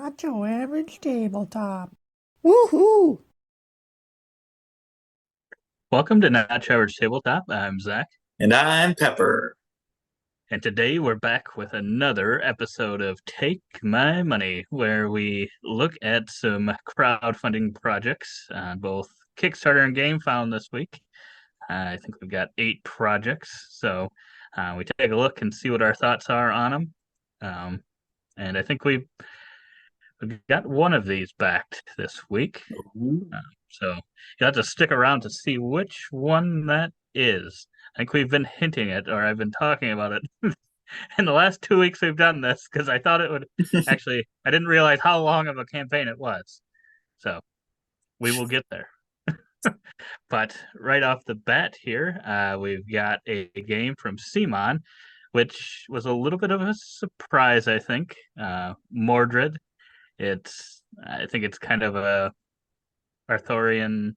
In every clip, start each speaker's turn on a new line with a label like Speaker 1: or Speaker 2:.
Speaker 1: Not your average tabletop. Woohoo!
Speaker 2: Welcome to Not Your Average Tabletop. I'm Zach,
Speaker 3: And I'm Pepper.
Speaker 2: and today we're back with another episode of Take My Money, where we look at some crowdfunding projects, both Kickstarter and Game Found this week. I think we've got 8 projects, so we take a look and see what our thoughts are on them. And I think we've got one of these backed this week.
Speaker 3: Ooh.
Speaker 2: So you'll have to stick around to see which one that is. I think we've been hinting it, or I've been talking about it in the last 2 weeks we've done this because I thought it would actually, I didn't realize how long of a campaign it was. So we will get there. But right off the bat here, we've got a game from Simon, which was a little bit of a surprise, I think. Mordred. I think it's kind of a Arthurian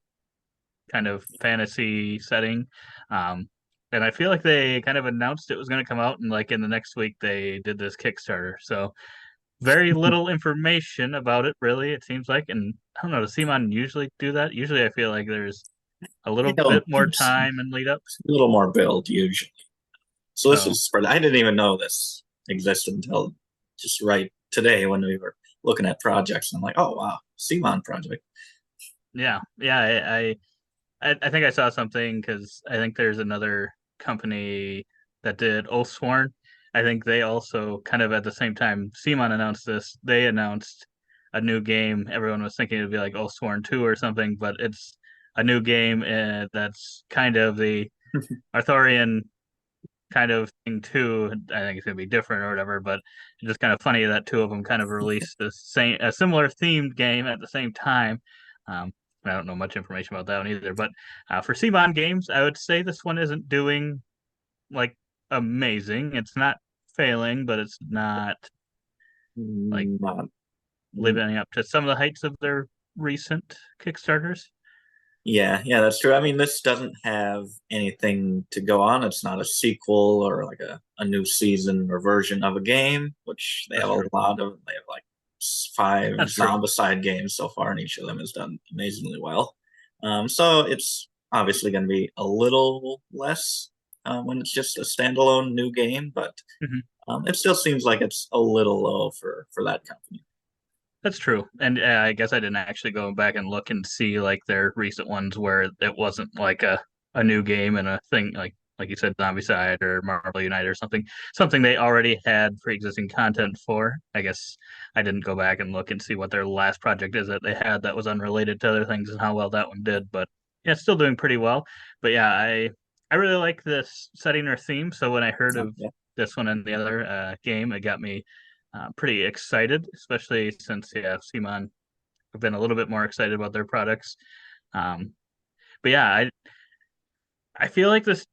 Speaker 2: kind of fantasy setting. Um, and I feel like they kind of announced it was going to come out, and like in the next week they did this Kickstarter. So very little information about it, really. It seems like, and I don't know. Does Simon usually do that? Usually, I feel like there's a
Speaker 3: I
Speaker 2: little bit
Speaker 3: don't
Speaker 2: more
Speaker 3: think so.
Speaker 2: time and lead up.
Speaker 3: A little more build usually. So this
Speaker 2: So
Speaker 3: is for I didn't even know this existed until just right today when we were looking at projects. And I'm like, oh wow, Simon project.
Speaker 2: yeah, yeah. I think I saw something because I think there's another company that did Oathsworn. I think they also kind of at the same time Simon announced this. They announced a new game. Everyone was thinking it'd be like Oathsworn 2 or something, but it's a new game that's kind of the Arthurian kind of thing too. I think it's gonna be different or whatever, but it's just kind of funny that two of them kind of released a similar themed game at the same time. Um, I don't know much information about that one either, but for Cbon games, I would say this one isn't doing like amazing. It's not failing, but it's not like
Speaker 3: Not,
Speaker 2: living up to some of the heights of their recent Kickstarters.
Speaker 3: yeah, that's true. I mean, this doesn't have anything to go on. It's not a sequel or like a new season or version of a game, which they
Speaker 2: That's
Speaker 3: have a
Speaker 2: true.
Speaker 3: lot of. They have like five
Speaker 2: That's true.
Speaker 3: Zombicide games so far, and each of them has done amazingly well. So it's obviously going to be a little less when it's just a standalone new game, but
Speaker 2: Mhm.
Speaker 3: it still seems like it's a little low for that company.
Speaker 2: That's true. And I guess I didn't actually go back and look and see like their recent ones where it wasn't like a new game and a thing like you said, Zombicide or Marvel United or something they already had pre-existing content for. I guess I didn't go back and look and see what their last project is that they had that was unrelated to other things and how well that one did. But yeah, it's still doing pretty well. But yeah, I really like this setting or theme. So when I heard of
Speaker 3: Yeah.
Speaker 2: this one and the other game, it got me pretty excited, especially since yeah, Simon have been a little bit more excited about their products. Um, but yeah, I feel like this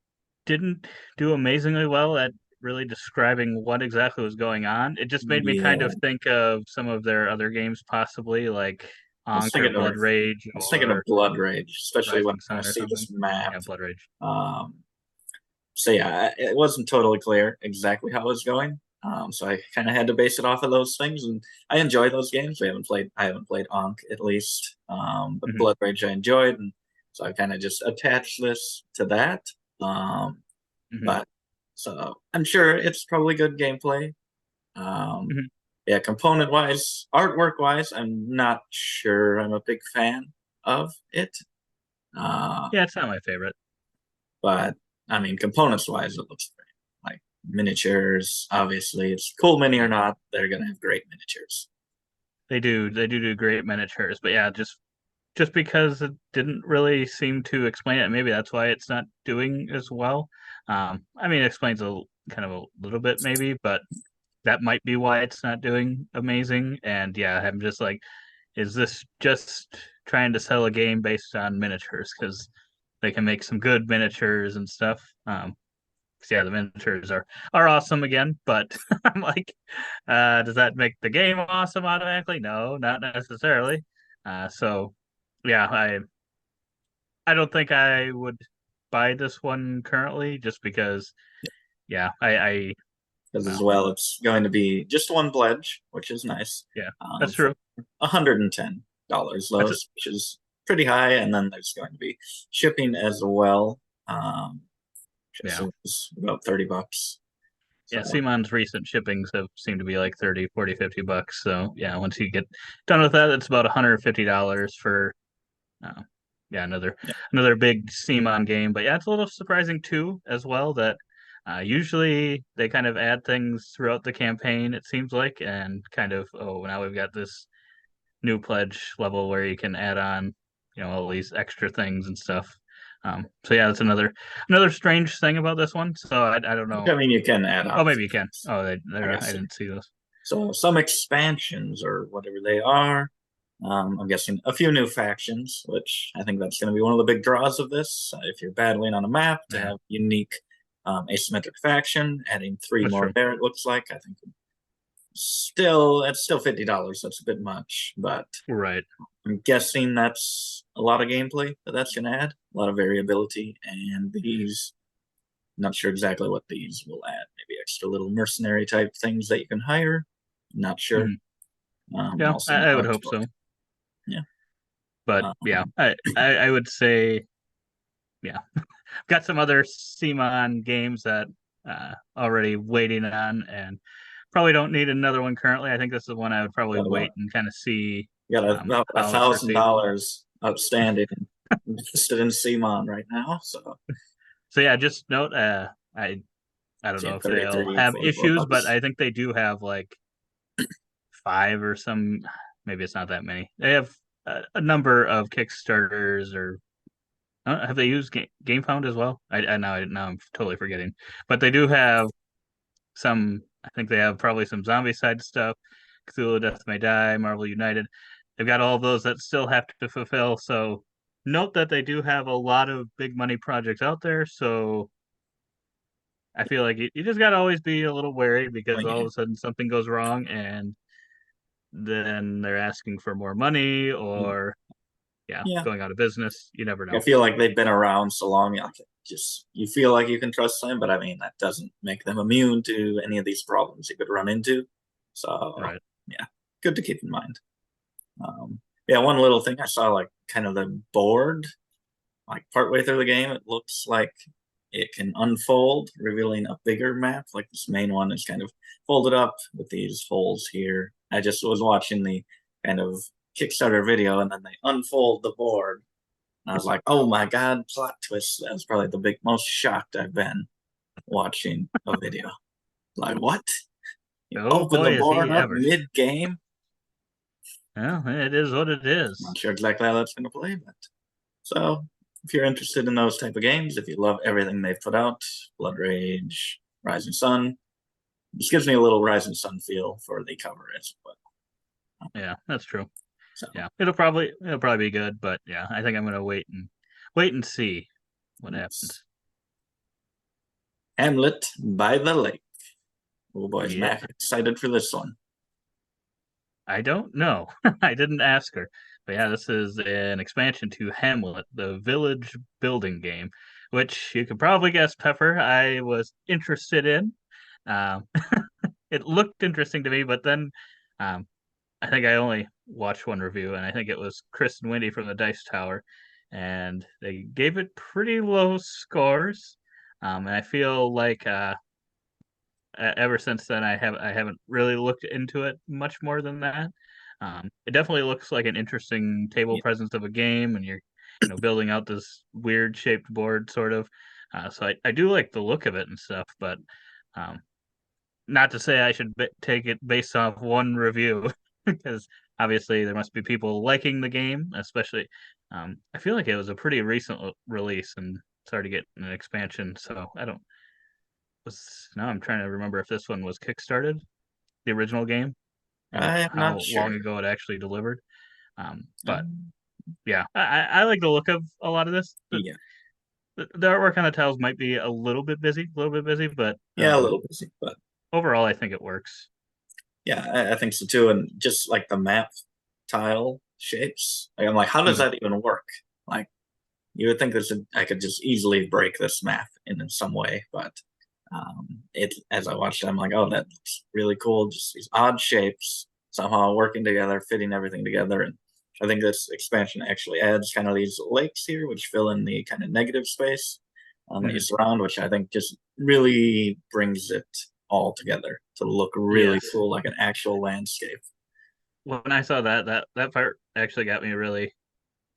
Speaker 2: didn't do amazingly well at really describing what exactly was going on. It just made me kind
Speaker 3: Yeah.
Speaker 2: of think of some of their other games, possibly like
Speaker 3: I was
Speaker 2: Ankh or
Speaker 3: thinking of
Speaker 2: Blood Rage
Speaker 3: I was thinking of
Speaker 2: or
Speaker 3: Blood Rage, especially when
Speaker 2: Rising
Speaker 3: I
Speaker 2: Sun or
Speaker 3: see
Speaker 2: something.
Speaker 3: this map.
Speaker 2: Yeah, Blood Rage.
Speaker 3: Um, so yeah, it wasn't totally clear exactly how it was going. So I kind of had to base it off of those things, and I enjoy those games. I haven't played Ankh at least, but
Speaker 2: Hmm.
Speaker 3: Blood Rage I enjoyed, and so I kind of just attached this to that. Um,
Speaker 2: Hmm.
Speaker 3: but so I'm sure it's probably good gameplay. Um,
Speaker 2: Hmm.
Speaker 3: yeah, component wise, artwork wise, I'm not sure I'm a big fan of it. Uh,
Speaker 2: Yeah, it's not my favorite.
Speaker 3: but I mean, components wise, it looks great. Like miniatures, obviously, it's cool mini or
Speaker 2: Yeah,
Speaker 3: not, they're gonna have great miniatures.
Speaker 2: they do great miniatures, but yeah, just because it didn't really seem to explain it. Maybe that's why it's not doing as well. I mean, it explains kind of a little bit maybe, but that might be why it's not doing amazing. And yeah, I'm just like, is this just trying to sell a game based on miniatures? Because they can make some good miniatures and stuff. 'Cause, yeah, the miniatures are awesome again, but I'm like, does that make the game awesome automatically? No, not necessarily. So yeah, I don't think I would buy this one currently just because yeah, I
Speaker 3: because as
Speaker 2: Wow.
Speaker 3: well it's going to be just one pledge, which is nice.
Speaker 2: Yeah, that's
Speaker 3: for
Speaker 2: true.
Speaker 3: $110 though,
Speaker 2: That's
Speaker 3: which is pretty high, and then there's going to be shipping as well. Which I
Speaker 2: yeah.
Speaker 3: assume is about $30.
Speaker 2: Yeah,
Speaker 3: So
Speaker 2: Simon's recent shippings have seemed to be like 30, 40, $50. So yeah, once you get done with that, it's about $150 for uh, yeah,
Speaker 3: yeah,
Speaker 2: another big Simon game. But yeah, it's a little surprising too, as well, that usually they kind of add things throughout the campaign, it seems like, and kind of, oh, now we've got this new pledge level where you can add on, all these extra things and stuff. So yeah, that's another strange thing about this one. So I don't know.
Speaker 3: I mean you can add
Speaker 2: Oh,
Speaker 3: on
Speaker 2: maybe you can.
Speaker 3: things,
Speaker 2: Oh,
Speaker 3: I
Speaker 2: I
Speaker 3: guess.
Speaker 2: didn't see those.
Speaker 3: So some expansions or whatever they are. I'm guessing a few new factions, which I think that's going to be one of the big draws of this. If you're battling on a map, to
Speaker 2: Yeah,
Speaker 3: have unique asymmetric faction, adding three
Speaker 2: that's
Speaker 3: more
Speaker 2: true.
Speaker 3: there, it looks like. I think it's still $50. That's a bit much, but
Speaker 2: Right.
Speaker 3: I'm guessing that's a lot of gameplay that's going to add, a lot of variability, and these. Not sure exactly what these will add. Maybe extra little mercenary type things that you can hire. Not sure.
Speaker 2: Mhm. Yeah,
Speaker 3: Also,
Speaker 2: I would hope so.
Speaker 3: yeah.
Speaker 2: But yeah,
Speaker 3: Um,
Speaker 2: I would say, yeah, got some other Simon games that already waiting on, and probably don't need another one currently. I think this is one I would probably
Speaker 3: got
Speaker 2: wait
Speaker 3: about
Speaker 2: and kind of see
Speaker 3: about a
Speaker 2: how it's
Speaker 3: thousand
Speaker 2: received.
Speaker 3: dollars outstanding invested in Simon right now. So
Speaker 2: So yeah, just note, I don't know
Speaker 3: yeah,
Speaker 2: if they'll
Speaker 3: 33,
Speaker 2: have
Speaker 3: 44
Speaker 2: issues, but
Speaker 3: bucks.
Speaker 2: I think they do have like five or some. Maybe it's not that many. They have a number of Kickstarters, or have they used GameFound as well? Now I'm totally forgetting, but they do have some. I think they have probably some zombie side stuff. Cthulhu Death May Die, Marvel United. They've got all of those that still have to fulfill. So note that they do have a lot of big money projects out there. So I feel like you just got to always be a little wary, because
Speaker 3: Well,
Speaker 2: all
Speaker 3: yeah.
Speaker 2: of a sudden something goes wrong and then they're asking for more money, or yeah,
Speaker 3: Yeah.
Speaker 2: going out of business. You never
Speaker 3: I
Speaker 2: know.
Speaker 3: feel like they've been around so long, just you feel like you can trust them, but I mean that doesn't make them immune to any of these problems you could run into. So
Speaker 2: Right.
Speaker 3: yeah, good to keep in mind. Yeah, one little thing I saw, like kind of the board, like partway through the game, it looks like it can unfold, revealing a bigger map. Like this main one is kind of folded up with these holes here. I just was watching the kind of Kickstarter video, and then they unfold the board. And I was like, oh my God, plot twist. That was probably the most shocked I've been watching a video. Like, what? You
Speaker 2: Oh
Speaker 3: open the
Speaker 2: boy, is
Speaker 3: board
Speaker 2: he
Speaker 3: up
Speaker 2: ever.
Speaker 3: mid game?
Speaker 2: Well, it is what it
Speaker 3: Not
Speaker 2: is.
Speaker 3: sure exactly how that's going to play, but so if you're interested in those type of games, if you love everything they've put out, Blood Rage, Rising Sun, this gives me a little Rising Sun feel for the cover as well.
Speaker 2: Yeah, that's true.
Speaker 3: So
Speaker 2: Yeah, it'll probably be good, but yeah, I think I'm gonna wait and see what
Speaker 3: yes.
Speaker 2: happens.
Speaker 3: Hamlet by the Lake. Oh boy, is
Speaker 2: Yeah,
Speaker 3: Mac excited for this one.
Speaker 2: I don't know. I didn't ask her. But yeah, this is an expansion to Hamlet, the village building game, which you could probably guess, Pepper, I was interested in. Um, it looked interesting to me, but then um, I think I only watched one review, and I think it was Chris and Wendy from the Dice Tower, and they gave it pretty low scores. And I feel like ever since then I haven't really looked into it much more than that. It definitely looks like an interesting table
Speaker 3: Yeah,
Speaker 2: presence of a game, and you're building out this weird shaped board sort of. So I do like the look of it and stuff, but um, not to say I should take it based off one review, because obviously there must be people liking the game, especially. I feel like it was a pretty recent release and started getting an expansion, so I don't was now I'm trying to remember if this one was kickstarted, the original game, and
Speaker 3: I'm not
Speaker 2: how long
Speaker 3: sure.
Speaker 2: ago it actually delivered. But
Speaker 3: Um,
Speaker 2: yeah, I like the look of a lot of this.
Speaker 3: yeah,
Speaker 2: The artwork on the tiles might be a little bit busy, but
Speaker 3: yeah, a little busy, but
Speaker 2: overall I think it works.
Speaker 3: yeah, I think so too. And just like the map tile shapes, like, I'm like, how does
Speaker 2: Mhm.
Speaker 3: that even work? Like, you would think I could just easily break this map in some way, but It as I watched it, I'm like, oh, that looks really cool. Just these odd shapes somehow working together, fitting everything together. And I think this expansion actually adds kind of these lakes here, which fill in the kind of negative space that you surround, which I think just really brings it all together to look really
Speaker 2: Yes.
Speaker 3: cool, like an actual landscape.
Speaker 2: When I saw that part actually got me really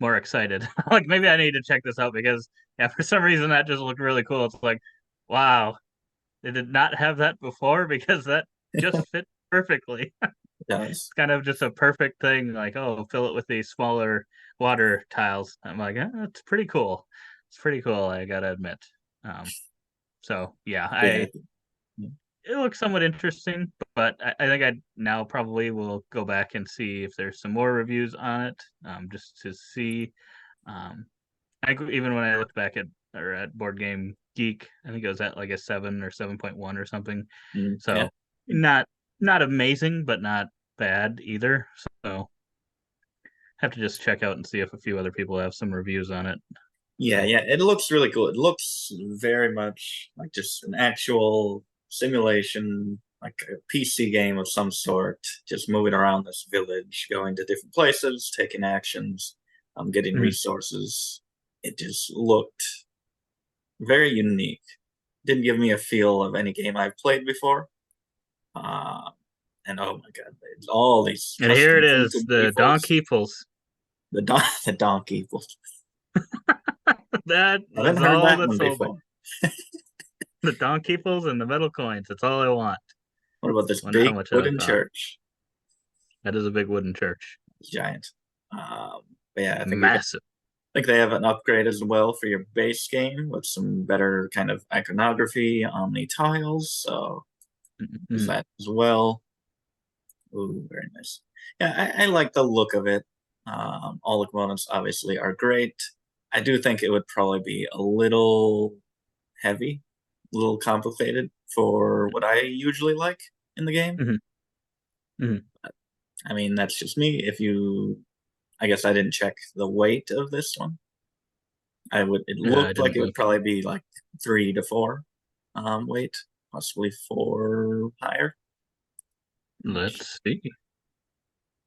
Speaker 2: more excited. Like maybe I need to check this out because yeah, for some reason that just looked really cool. It's like, wow, they did not have that before because that just fit perfectly.
Speaker 3: It does.
Speaker 2: It's kind of just a perfect thing. Like, oh, fill it with these smaller water tiles. I'm like, that's pretty cool. It's pretty cool. I gotta admit. So yeah,
Speaker 3: Yeah.
Speaker 2: it looks somewhat interesting, but I think I now probably will go back and see if there's some more reviews on it, just to see. Um, even when I looked back at Board Game Geek, I think it was at like a 7 or 7.1 or something.
Speaker 3: Yeah.
Speaker 2: So not not amazing, but not bad either. So have to just check out and see if a few other people have some reviews on it.
Speaker 3: Yeah,
Speaker 2: So
Speaker 3: yeah, it looks really cool. It looks very much like just an actual simulation, like a PC game of some sort, just moving around this village, going to different places, taking actions, getting
Speaker 2: mhm.
Speaker 3: resources. It just looked very unique. Didn't give me a feel of any game I've played before. Uh, and oh my god, all these
Speaker 2: And here
Speaker 3: custom
Speaker 2: it is,
Speaker 3: painted
Speaker 2: the
Speaker 3: peoples,
Speaker 2: Donkeyfuls.
Speaker 3: the donkey.
Speaker 2: That
Speaker 3: I haven't
Speaker 2: is
Speaker 3: heard
Speaker 2: all
Speaker 3: that
Speaker 2: that
Speaker 3: one
Speaker 2: sold me.
Speaker 3: before.
Speaker 2: The Donkeyfuls and the metal coins. That's all I want.
Speaker 3: What about this
Speaker 2: Wonder how
Speaker 3: big
Speaker 2: much that'll
Speaker 3: wooden
Speaker 2: cost.
Speaker 3: church?
Speaker 2: That is a big wooden church.
Speaker 3: It's giant. But yeah, I think we could.
Speaker 2: Massive.
Speaker 3: I think they have an upgrade as well for your base game with some better kind of iconography on the tiles. So there's
Speaker 2: Mm-hmm.
Speaker 3: that as well. Ooh, very nice. Yeah, I like the look of it. All the components obviously are great. I do think it would probably be a little heavy, a little complicated for what I usually like in the game.
Speaker 2: Mm-hmm. Mm-hmm.
Speaker 3: I mean, that's just me. If you, I guess I didn't check the weight of this one. I would. It
Speaker 2: I
Speaker 3: looked like
Speaker 2: didn't
Speaker 3: it would
Speaker 2: look.
Speaker 3: probably be like 3 to 4 weight, possibly 4 higher. Not sure.
Speaker 2: Let's see.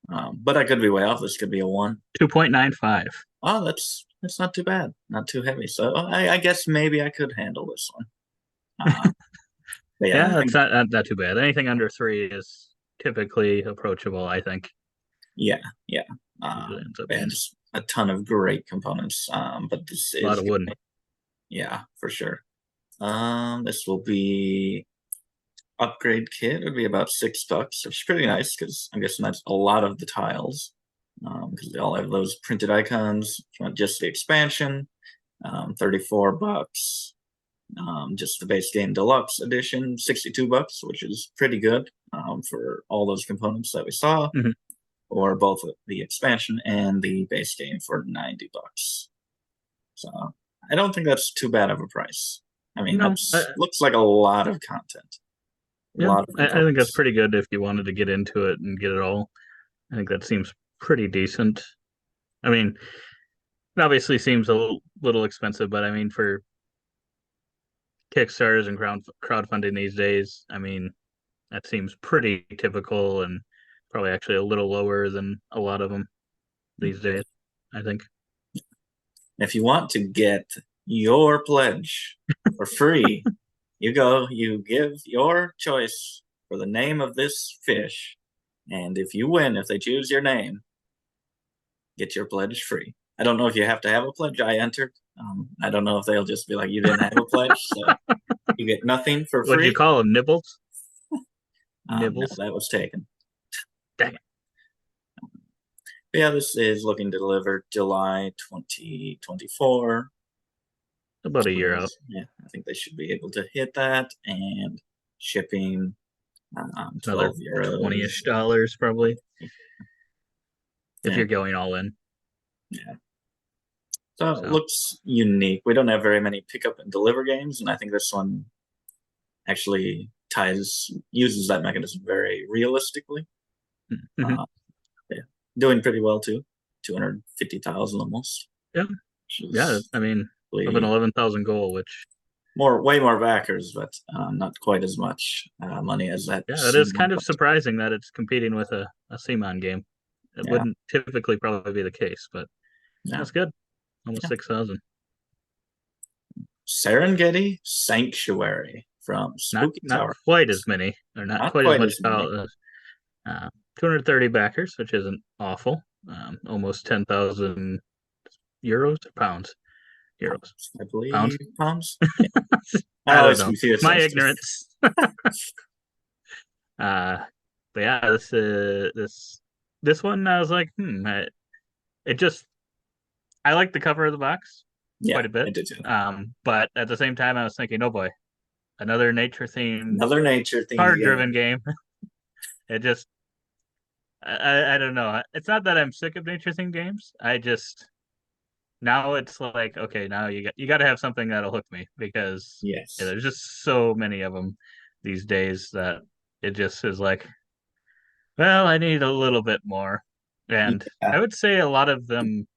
Speaker 3: But I could be way off. This could be a 1.
Speaker 2: 2.95.
Speaker 3: Oh, that's not too bad. Not too heavy. So I guess maybe I could handle this one. But yeah, I
Speaker 2: Yeah,
Speaker 3: think
Speaker 2: that's not too bad. Anything under 3 is typically approachable, I think.
Speaker 3: yeah, yeah.
Speaker 2: Usually ends up
Speaker 3: Yeah,
Speaker 2: being
Speaker 3: just a ton of great components. But this
Speaker 2: a lot
Speaker 3: is
Speaker 2: of wooden.
Speaker 3: yeah, for sure. This will be upgrade kit would be about $6, which is pretty nice because I'm guessing that's a lot of the tiles because they all have those printed icons. If you want just the expansion, $34. Just the base game deluxe edition, $62, which is pretty good for all those components that we saw,
Speaker 2: Mhm.
Speaker 3: or both the expansion and the base game for $90. So I don't think that's too bad of a price. I mean,
Speaker 2: No,
Speaker 3: that's looks like a lot of content, a
Speaker 2: yeah,
Speaker 3: lot of
Speaker 2: I think that's
Speaker 3: components.
Speaker 2: pretty good if you wanted to get into it and get it all. I think that seems pretty decent. I mean, it obviously seems a little expensive, but I mean, for Kickstarters and crowdfunding these days, I mean, that seems pretty typical and probably actually a little lower than a lot of them these days, I think.
Speaker 3: If you want to get your pledge for free, you give your choice for the name of this fish, and if you win, if they choose your name, get your pledge free. I don't know if you have to have a pledge. I entered. I don't know if they'll just be like, you didn't have a pledge, so you get nothing for
Speaker 2: What'd you
Speaker 3: free.
Speaker 2: call them? Nibbles?
Speaker 3: No,
Speaker 2: Nibbles?
Speaker 3: that was taken.
Speaker 2: Dang it.
Speaker 3: But yeah, this is looking to deliver July 2024.
Speaker 2: About a year out.
Speaker 3: Yeah, I think they should be able to hit that. And shipping,
Speaker 2: Another
Speaker 3: 12 euros.
Speaker 2: 20-ish dollars probably if
Speaker 3: Yeah,
Speaker 2: you're going all in.
Speaker 3: yeah. So it
Speaker 2: So
Speaker 3: looks unique. We don't have very many pick up and deliver games, and I think this one actually uses that mechanism very realistically.
Speaker 2: mhm.
Speaker 3: Uh, yeah, doing pretty well too. 250,000 almost.
Speaker 2: Yeah.
Speaker 3: Which
Speaker 2: Yeah,
Speaker 3: is
Speaker 2: I mean, of an
Speaker 3: really,
Speaker 2: 11,000 goal, which
Speaker 3: way more backers, but not quite as much money as that.
Speaker 2: Yeah, it is kind of surprising that it's competing with a Simon game. It wouldn't typically probably be the case, but that's good. Almost 6,000.
Speaker 3: Serengeti Sanctuary from Spooky
Speaker 2: Not
Speaker 3: Tower.
Speaker 2: quite as many, or not quite as much
Speaker 3: many.
Speaker 2: 230 backers, which isn't awful. Almost 10,000 euros or pounds. Euros.
Speaker 3: I believe
Speaker 2: Pounds.
Speaker 3: pounds.
Speaker 2: I
Speaker 3: always
Speaker 2: don't know.
Speaker 3: confuse
Speaker 2: My
Speaker 3: those.
Speaker 2: ignorance. But yeah, this one I was like, I like the cover of the box quite a bit.
Speaker 3: I did too.
Speaker 2: But at the same time, I was thinking, oh boy, another nature themed, card driven game. It just, I don't know. It's not that I'm sick of nature themed games. Now it's like, okay, now you got to have something that'll hook me, because there's just so many of them these days that it just is like, well, I need a little bit more. And I would say a lot of them,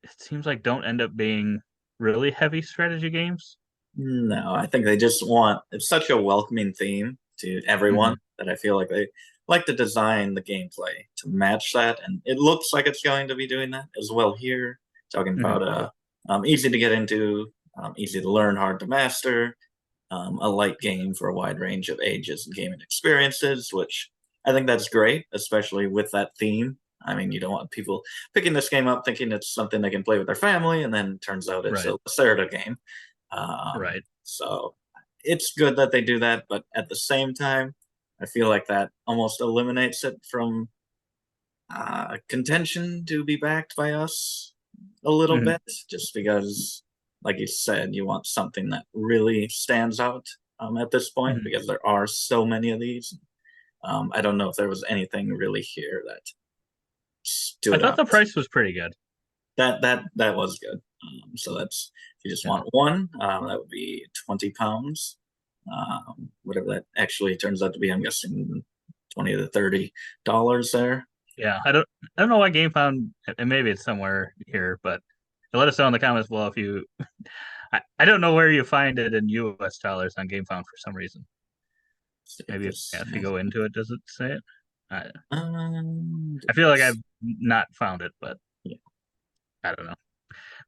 Speaker 2: it seems like, don't end up being really heavy strategy games.
Speaker 3: No, I think they just it's such a welcoming theme to everyone that I feel like they like to design the gameplay to match that, and it looks like it's going to be doing that as well here. Talking about easy to get into, easy to learn, hard to master, a light game for a wide range of ages and gaming experiences, which I think that's great, especially with that theme. I mean, you don't want people picking this game up thinking it's something they can play with their family, and then turns out it's a Lacerda game.
Speaker 2: Right.
Speaker 3: So it's good that they do that, but at the same time, I feel like that almost eliminates it from contention to be backed by us a little bit, just because, like you said, you want something that really stands out at this point, because there are so many of these. I don't know if there was anything really here that stood out.
Speaker 2: I thought the price was pretty good.
Speaker 3: That was good. So that's, if you just want one, that would be £20. Whatever that actually turns out to be, I'm guessing $20 to $30 there.
Speaker 2: Yeah, I don't know why GameFound, and maybe it's somewhere here, but let us know in the comments below if you. I don't know where you find it in US dollars on GameFound for some reason. Maybe if you go into it, does it say it? I feel like I've not found it, but I don't know.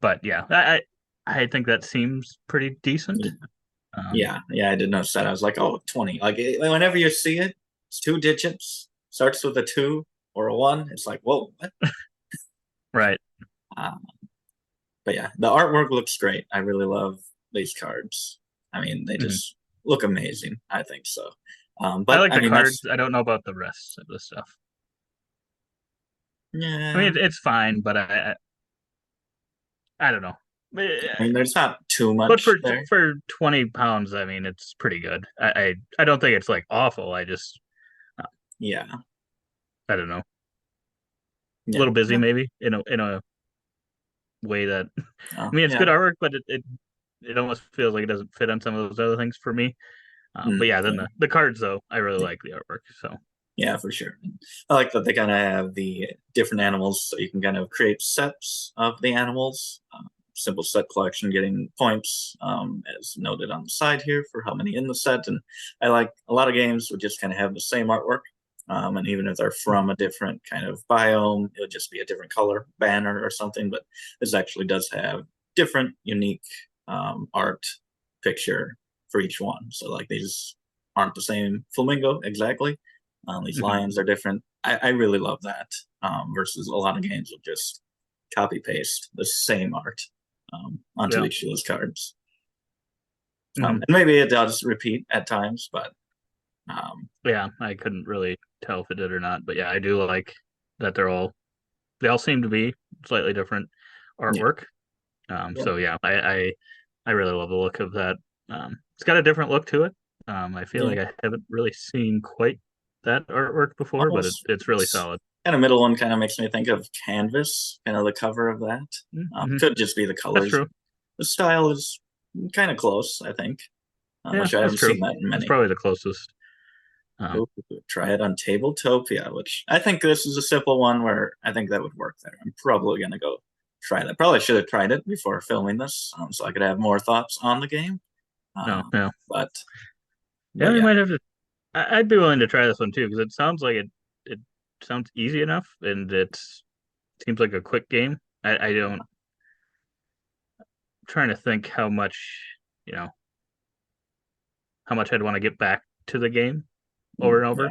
Speaker 2: But yeah, I think that seems pretty decent.
Speaker 3: Yeah, I did notice that. I was like, oh, 20. Like, whenever you see it, it's 2 digits, starts with a 2 or a 1. It's like, whoa, what?
Speaker 2: Right.
Speaker 3: But yeah, the artwork looks great. I really love these cards. I mean, they just look amazing. I think so. But
Speaker 2: I like the cards. I don't know about the rest of the stuff.
Speaker 3: Yeah,
Speaker 2: I mean, it's fine, but I don't know.
Speaker 3: I mean, there's not too much.
Speaker 2: But for £20, I mean, it's pretty good. I don't think it's like awful. I just I don't know. A little busy, maybe in a way that I mean, it's good artwork, but it almost feels like it doesn't fit on some of those other things for me. But yeah, then the cards, though, I really like the artwork. So
Speaker 3: yeah, for sure. I like that they kind of have the different animals, so you can kind of create sets of the animals. Simple set collection, getting points, as noted on the side here, for how many in the set. And I like a lot of games would just kind of have the same artwork. And even if they're from a different kind of biome, it would just be a different color banner or something. But this actually does have different, unique art picture for each one. So like, these aren't the same flamingo exactly. These lions are different. I really love that, versus a lot of games will just copy paste the same art onto each of those cards. And maybe it does repeat at times, but
Speaker 2: yeah, I couldn't really tell if it did or not. But yeah, I do like that they all seem to be slightly different artwork. So yeah, I really love the look of that. It's got a different look to it. I feel like I haven't really seen quite that artwork before, but it's really solid.
Speaker 3: And a middle one kind of makes me think of Canvas, kind of the cover of that. Could just be the colors.
Speaker 2: That's true.
Speaker 3: The style is kind of close, I think. Which I haven't seen that in many.
Speaker 2: It's probably the closest.
Speaker 3: Try it on Tabletopia, which I think this is a simple one where I think that would work there. I'm probably going to go try that. Probably should have tried it before filming this, so I could have more thoughts on the game.
Speaker 2: No.
Speaker 3: But
Speaker 2: Yeah, we
Speaker 3: yeah,
Speaker 2: might have to. I'd be willing to try this one too because it sounds like it sounds easy enough and it seems like a quick game. I don't trying to think how much you know how much I'd want to get back to the game over and over.
Speaker 3: yeah,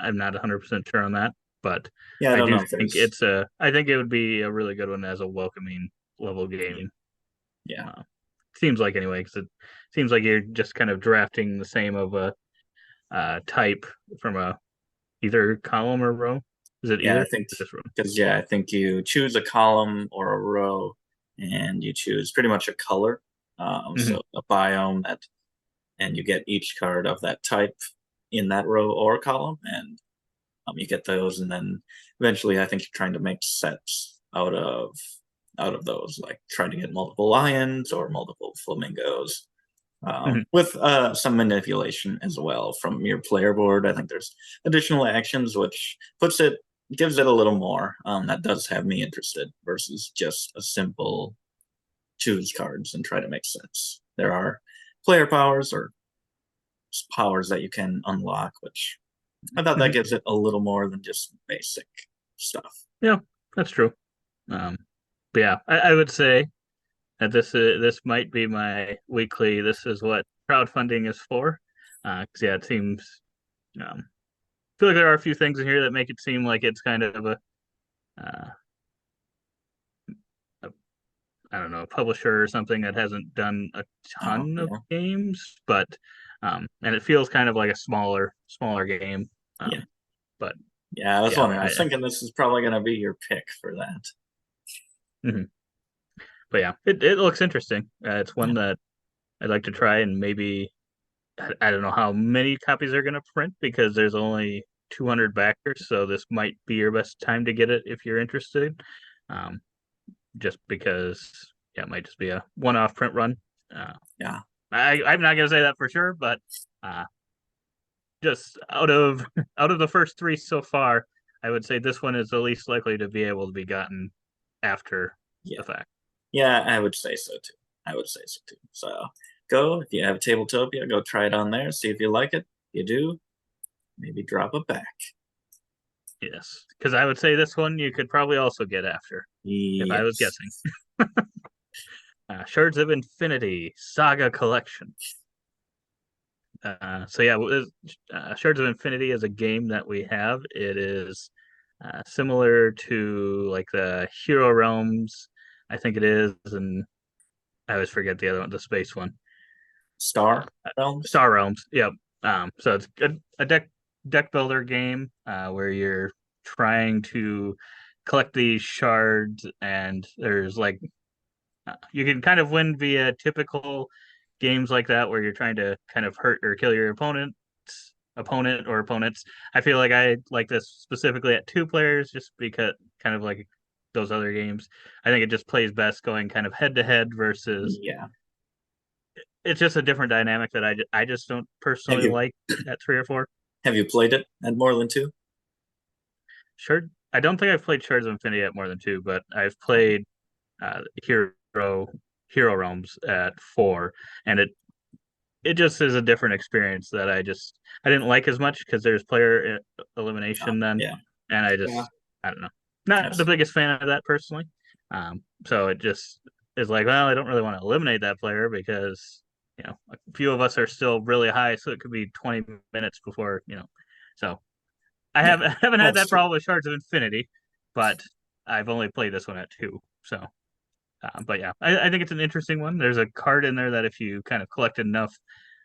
Speaker 2: I'm not 100% sure on that, but
Speaker 3: yeah. I
Speaker 2: I
Speaker 3: don't
Speaker 2: do
Speaker 3: know if
Speaker 2: think
Speaker 3: there's
Speaker 2: I think it would be a really good one as a welcoming level game.
Speaker 3: yeah.
Speaker 2: Seems like anyway, because it seems like you're just kind of drafting the same of a type from a either column or row. Is it
Speaker 3: Yeah, I
Speaker 2: either?
Speaker 3: think
Speaker 2: Just row.
Speaker 3: because I think you choose a column or a row, and you choose pretty much a color.
Speaker 2: Hmm.
Speaker 3: So a biome that, and you get each card of that type in that row or column, and you get those, and then eventually, I think you're trying to make sets out of those, like trying to get multiple lions or multiple flamingos,
Speaker 2: Hmm.
Speaker 3: with some manipulation as well from your player board. I think there's additional actions, which gives it a little more. That does have me interested versus just a simple choose cards and try to make sense. There are player powers or powers that you can unlock, which I thought that
Speaker 2: Hmm.
Speaker 3: gives it a little more than just basic stuff.
Speaker 2: Yeah, that's true. Um, but yeah, I would say that this might be my weekly. This is what crowdfunding is for. Because yeah, it seems. I feel like there are a few things in here that make it seem like it's kind of uh, a I don't know, a publisher or something that hasn't done a
Speaker 3: Oh
Speaker 2: ton of
Speaker 3: yeah,
Speaker 2: games, but and it feels kind of like a smaller game.
Speaker 3: yeah,
Speaker 2: But
Speaker 3: yeah. That's
Speaker 2: yeah,
Speaker 3: wondering. I was thinking this is probably going to be your pick for that.
Speaker 2: mhm. But yeah, it looks interesting. It's
Speaker 3: Yeah,
Speaker 2: one that I'd like to try and maybe I don't know how many copies they're going to print because there's only 200 backers, so this might be your best time to get it if you're interested. Um, just because yeah, it might just be a one-off print run. Uh,
Speaker 3: yeah.
Speaker 2: I'm not gonna say that for sure, but uh, just out of the first three so far, I would say this one is the least likely to be able to be gotten after
Speaker 3: Yeah.
Speaker 2: the fact.
Speaker 3: Yeah, I would say so too. I would say so too. So go if you have Tabletopia, go try it on there, see if you like it. If you do, maybe drop a back.
Speaker 2: Yes, because I would say this one you could probably also get after if I was
Speaker 3: Yes.
Speaker 2: guessing. Shards of Infinity Saga Collection. So yeah, Shards of Infinity is a game that we have. It is similar to like the Hero Realms, I think it is, and I always forget the other one, the space one.
Speaker 3: Star Realms?
Speaker 2: Star Realms. Yep. So it's a deck builder game where you're trying to collect these shards, and there's like you can kind of win via typical games like that where you're trying to kind of hurt or kill your opponent or opponents. I feel like I like this specifically at two players just because kind of like those other games. I think it just plays best going kind of head to head versus
Speaker 3: Yeah.
Speaker 2: it's just a different dynamic that I just don't
Speaker 3: Have
Speaker 2: personally
Speaker 3: you
Speaker 2: like at three or four.
Speaker 3: have you played it at more than two?
Speaker 2: Sure, I don't think I've played Shards of Infinity at more than two, but I've
Speaker 3: Okay.
Speaker 2: played Hero Realms at four, and it just is a different experience that I didn't like as much because there's player
Speaker 3: Oh,
Speaker 2: elimination then,
Speaker 3: yeah.
Speaker 2: and
Speaker 3: Yeah.
Speaker 2: I don't know, not the
Speaker 3: Yes.
Speaker 2: biggest fan of that personally. So it just is like, well, I don't really want to eliminate that player because a few of us are still really high, so it could be 20 minutes before. So
Speaker 3: Yeah.
Speaker 2: I haven't had
Speaker 3: That's
Speaker 2: that
Speaker 3: true.
Speaker 2: problem with Shards of Infinity, but I've only played this one at two, so. But yeah, I think it's an interesting one. There's a card in there that if you kind of collect enough,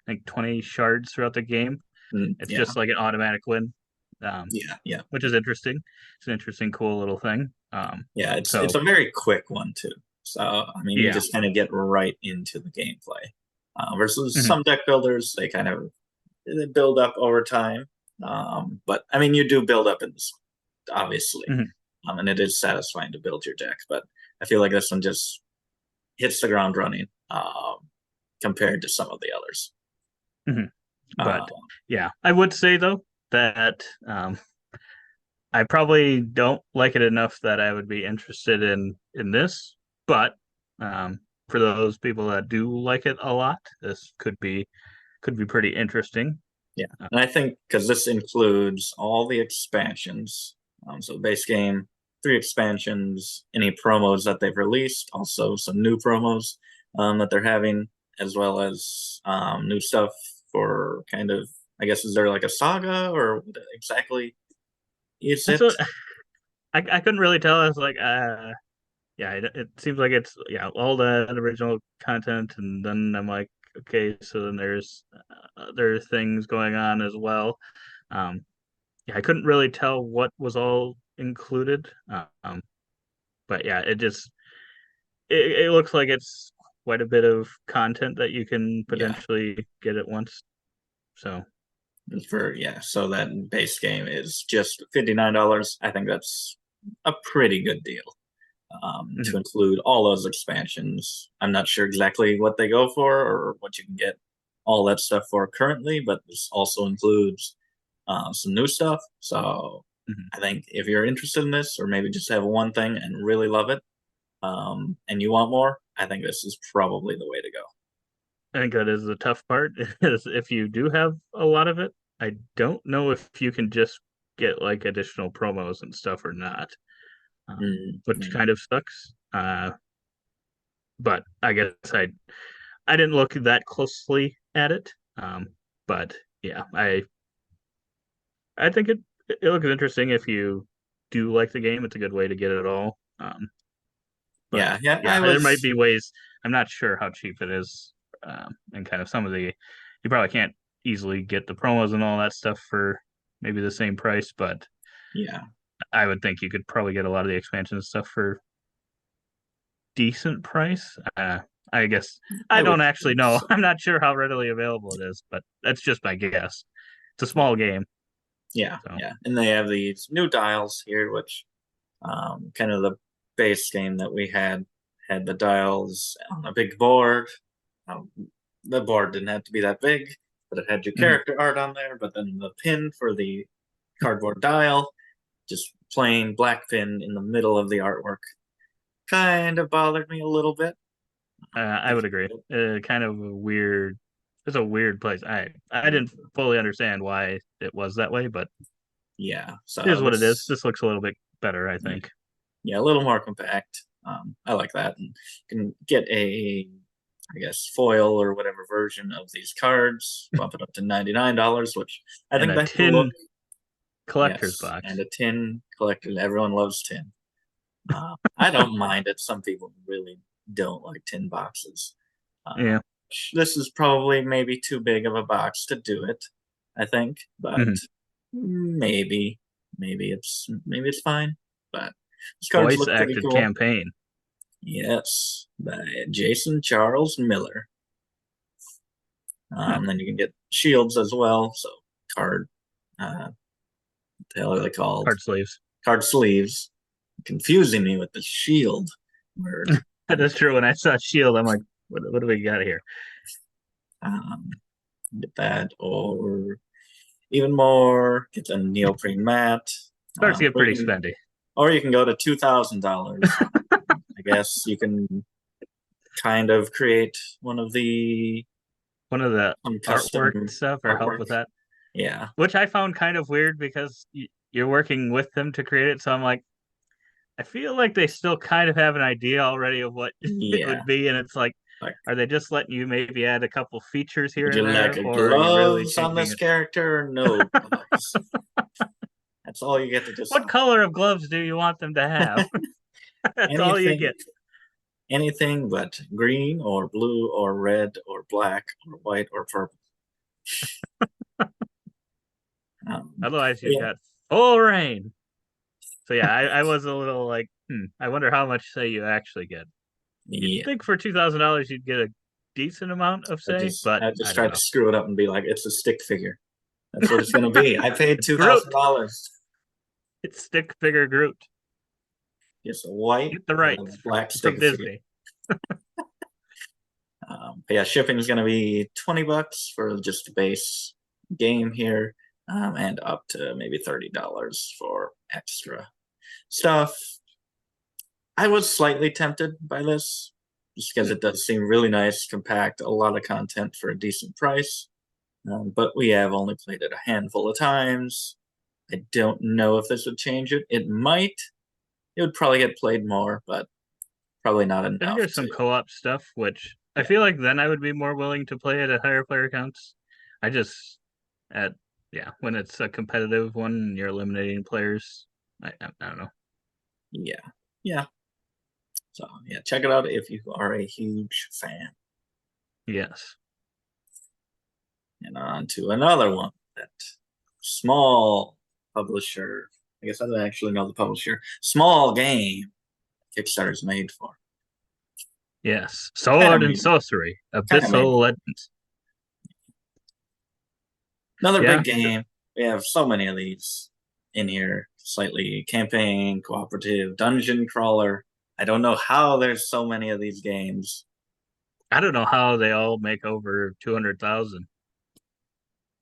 Speaker 2: I think 20 shards throughout the game, it's
Speaker 3: Yeah.
Speaker 2: just like an automatic win,
Speaker 3: Yeah. Yeah.
Speaker 2: which is interesting. It's an interesting, cool little thing.
Speaker 3: Yeah. It's
Speaker 2: So
Speaker 3: a very quick one too. So I mean, you
Speaker 2: yeah.
Speaker 3: just kind of get right into the gameplay. Versus
Speaker 2: Mhm.
Speaker 3: some deck builders, they build up over time. But I mean, you do build up in this, obviously,
Speaker 2: Mhm.
Speaker 3: and it is satisfying to build your deck. But I feel like this one just hits the ground running, compared to some of the others.
Speaker 2: Mhm.
Speaker 3: Uh,
Speaker 2: But yeah, I would say though that I probably don't like it enough that I would be interested in this. But for those people that do like it a lot, this could be pretty interesting.
Speaker 3: Yeah, and I think because this includes all the expansions, so base game, 3 expansions, any promos that they've released, also some new promos that they're having, as well as new stuff for kind of, I guess, is there like a saga or what exactly is it?
Speaker 2: So I couldn't really tell. I was like, yeah, it seems like it's all the original content, and then I'm like, okay, so then there's other things going on as well. Yeah, I couldn't really tell what was all included. But yeah, it looks like it's quite a bit of content that you can
Speaker 3: Yeah,
Speaker 2: potentially get at once. So
Speaker 3: so that base game is just $59. I think that's a pretty good deal. To
Speaker 2: mhm.
Speaker 3: include all those expansions. I'm not sure exactly what they go for or what you can get all that stuff for currently, but this also includes some new stuff. So
Speaker 2: Mhm.
Speaker 3: I think if you're interested in this, or maybe just have one thing and really love it, and you want more, I think this is probably the way to go.
Speaker 2: I think that is the tough part is if you do have a lot of it, I don't know if you can just get like additional promos and stuff or not, which
Speaker 3: Mm.
Speaker 2: kind of sucks. But I guess I didn't look that closely at it. But yeah, I think it looks interesting if you do like the game. It's a good way to get it all. But
Speaker 3: Yeah, yeah,
Speaker 2: yeah, there might be ways. I'm not sure how cheap it is, and kind of some of the you probably can't easily get the promos and all that stuff for maybe the same price, but
Speaker 3: yeah.
Speaker 2: I would think you could probably get a lot of the expansion stuff for decent price. I guess I
Speaker 3: I would
Speaker 2: don't actually
Speaker 3: think
Speaker 2: know.
Speaker 3: so.
Speaker 2: I'm not sure how readily available it is, but that's just my guess. It's a small game,
Speaker 3: Yeah,
Speaker 2: so
Speaker 3: yeah. And they have these new dials here, which kind of the base game that we had the dials on a big board. Um, the board didn't have to be that big, but it had your
Speaker 2: mhm.
Speaker 3: character art on there. But then the pin for the cardboard dial, just plain black pin in the middle of the artwork, kind of bothered me a little bit.
Speaker 2: I would agree. Kind of a weird. It's a weird place. I didn't fully understand why it was that way, but
Speaker 3: Yeah,
Speaker 2: it is
Speaker 3: so
Speaker 2: what it is.
Speaker 3: this,
Speaker 2: This looks a little bit better, I
Speaker 3: yeah,
Speaker 2: think.
Speaker 3: yeah, a little more compact. I like that, and you can get a, I guess, foil or whatever version of these cards, bump it up to $99, which I
Speaker 2: And
Speaker 3: think
Speaker 2: a
Speaker 3: that will look,
Speaker 2: tin collector's
Speaker 3: yes, and
Speaker 2: box.
Speaker 3: a tin collector. Everyone loves tin. I don't mind it. Some people really don't like tin boxes.
Speaker 2: Yeah.
Speaker 3: This is probably maybe too big of a box to do it, I think, but
Speaker 2: Mhm.
Speaker 3: maybe it's fine. But these cards
Speaker 2: Voice
Speaker 3: look pretty
Speaker 2: acted
Speaker 3: cool.
Speaker 2: campaign.
Speaker 3: Yes, by Jason Charles Miller.
Speaker 2: Huh.
Speaker 3: Then you can get shields as well. So card, what the hell are they called?
Speaker 2: Card sleeves.
Speaker 3: Card sleeves. Confusing me with the shield word.
Speaker 2: That is true. When I saw Shield, I'm like, what do we got here?
Speaker 3: Um, get that, or even more. Get the neoprene mat.
Speaker 2: Starts to get
Speaker 3: Or you
Speaker 2: pretty
Speaker 3: can,
Speaker 2: spendy.
Speaker 3: go to $2,000. I guess you can kind of create one of the
Speaker 2: One of the
Speaker 3: some
Speaker 2: artwork
Speaker 3: custom
Speaker 2: stuff or help
Speaker 3: artwork.
Speaker 2: with that,
Speaker 3: Yeah,
Speaker 2: which I found kind of weird because you're working with them to create it. So I'm like, I feel like they still kind of have an idea already of what it
Speaker 3: yeah.
Speaker 2: would be, and it's like,
Speaker 3: Like,
Speaker 2: are they just letting you maybe add a couple features here
Speaker 3: would
Speaker 2: and
Speaker 3: you like
Speaker 2: there,
Speaker 3: a
Speaker 2: or are you really
Speaker 3: gloves on
Speaker 2: changing
Speaker 3: this
Speaker 2: it?
Speaker 3: character or no gloves? That's all you get to
Speaker 2: What
Speaker 3: decide.
Speaker 2: color of gloves do you want them to have? That's all you
Speaker 3: anything,
Speaker 2: get.
Speaker 3: anything but green or blue or red or black or white or purple.
Speaker 2: Otherwise, you've
Speaker 3: Yeah,
Speaker 2: got full rain. So yeah, I was a little like, I wonder how much say you actually get. You'd
Speaker 3: yeah.
Speaker 2: think for $2,000 you'd get a decent amount of
Speaker 3: I
Speaker 2: say,
Speaker 3: just,
Speaker 2: but
Speaker 3: I
Speaker 2: I
Speaker 3: just
Speaker 2: don't
Speaker 3: tried to
Speaker 2: know.
Speaker 3: screw it up and be like, it's a stick figure. That's what it's gonna be. I paid
Speaker 2: It's
Speaker 3: two thousand
Speaker 2: Groot.
Speaker 3: dollars.
Speaker 2: It's stick figure Groot.
Speaker 3: Just a white
Speaker 2: Get the
Speaker 3: and a
Speaker 2: rights
Speaker 3: black
Speaker 2: from
Speaker 3: stick figure.
Speaker 2: Disney.
Speaker 3: But yeah, shipping is gonna be $20 for just the base game here, and up to maybe $30 for extra stuff. I was slightly tempted by this just because it does seem really nice, compact, a lot of content for a decent price. But we have only played it a handful of times. I don't know if this would change it. It might. It would probably get played more, but probably not
Speaker 2: I think
Speaker 3: enough
Speaker 2: there's some
Speaker 3: to.
Speaker 2: co-op stuff, which I
Speaker 3: Yeah,
Speaker 2: feel like then I would be more willing to play at a higher player counts. I just at yeah, when it's a competitive one and you're eliminating players, I don't know.
Speaker 3: yeah, yeah. So yeah, check it out if you are a huge fan.
Speaker 2: Yes.
Speaker 3: And on to another one that small publisher. I guess I don't actually know the publisher. Small game Kickstarter's made for.
Speaker 2: Yes.
Speaker 3: Kind of
Speaker 2: Sword and
Speaker 3: made me.
Speaker 2: Sorcery.
Speaker 3: Kind of made
Speaker 2: Abyssal
Speaker 3: me.
Speaker 2: Legends.
Speaker 3: Another
Speaker 2: Yeah.
Speaker 3: big game. We have so many of these in here. Slightly campaign, cooperative, dungeon crawler. I don't know how there's so many of these games.
Speaker 2: I don't know how they all make over 200,000.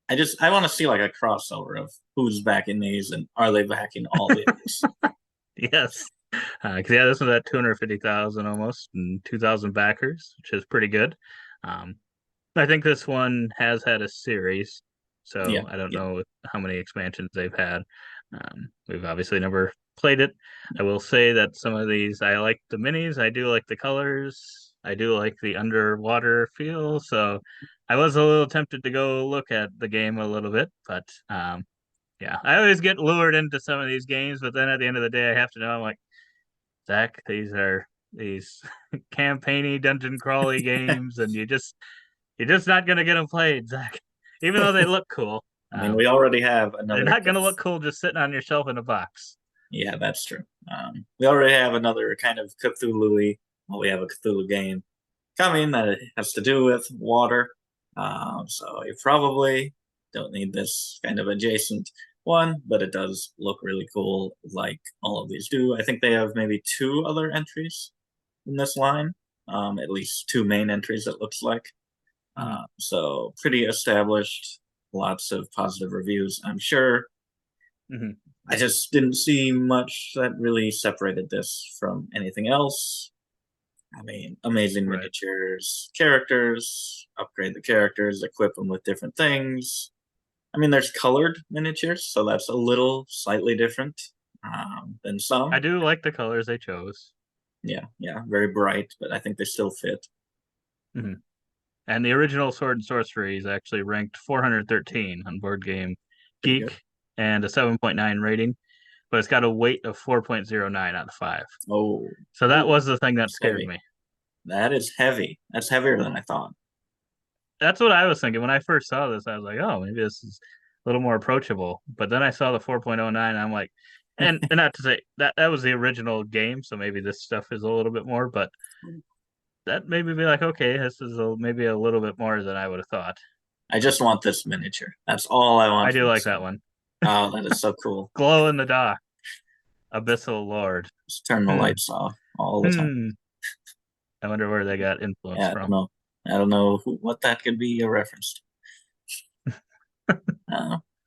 Speaker 3: I want to see like a crossover of who's backing these and are they backing all the others.
Speaker 2: Yes. Because yeah, this is at 250,000 almost and 2,000 backers, which is pretty good. Um, I think this one has had a series,
Speaker 3: Yeah,
Speaker 2: so I don't
Speaker 3: yeah.
Speaker 2: know how many expansions they've had. We've obviously never played it. I will say that some of these, I like the minis. I do like the colors. I do like the underwater feel. So I was a little tempted to go look at the game a little bit, but yeah, I always get lured into some of these games, but then at the end of the day, I have to know. I'm like, Zach, these are these campaigny dungeon crawly games, and you're just not gonna get them played, Zach. Even though they look cool,
Speaker 3: I mean, we already have
Speaker 2: they're
Speaker 3: another.
Speaker 2: not gonna look cool just sitting on your shelf in a box.
Speaker 3: Yeah, that's true. We already have another kind of Cthulhu-y. Well, we have a Cthulhu game coming that has to do with water. So you probably don't need this kind of adjacent one, but it does look really cool, like all of these do. I think they have maybe two other entries in this line, at least two main entries, it looks like.
Speaker 2: Mhm.
Speaker 3: So pretty established, lots of positive reviews, I'm sure.
Speaker 2: Mhm.
Speaker 3: I just didn't see much that really separated this from anything else. I mean, amazing
Speaker 2: Right.
Speaker 3: miniatures, characters, upgrade the characters, equip them with different things. I mean, there's colored miniatures, so that's a little slightly different than
Speaker 2: I
Speaker 3: some.
Speaker 2: do like the colors they chose.
Speaker 3: Yeah, yeah, very bright, but I think they still fit.
Speaker 2: Mhm. And the original Sword and Sorcery is actually ranked 413 on Board Game
Speaker 3: Pretty good.
Speaker 2: Geek and a 7.9 rating, but it's got a weight of 4.09 out of 5.
Speaker 3: Oh,
Speaker 2: So that
Speaker 3: ooh,
Speaker 2: was the thing that
Speaker 3: that's
Speaker 2: scared
Speaker 3: heavy.
Speaker 2: me.
Speaker 3: That is heavy. That's heavier than I thought.
Speaker 2: That's what I was thinking when I first saw this. I was like, oh, maybe this is a little more approachable. But then I saw the 4.09. I'm like, and not to say that that was the original game, so maybe this stuff is a little bit more, but that made me be like, okay, this is maybe a little bit more than I would have thought.
Speaker 3: I just want this miniature. That's all I
Speaker 2: I
Speaker 3: want
Speaker 2: do
Speaker 3: from
Speaker 2: like
Speaker 3: this
Speaker 2: that
Speaker 3: game.
Speaker 2: one.
Speaker 3: Oh, that is so cool.
Speaker 2: Glow in the dark, Abyssal Lord.
Speaker 3: Just turn the
Speaker 2: Hmm.
Speaker 3: lights off all the time.
Speaker 2: Hmm. I wonder where they got influence
Speaker 3: Yeah, I don't
Speaker 2: from.
Speaker 3: know. I don't know what that could be a reference to.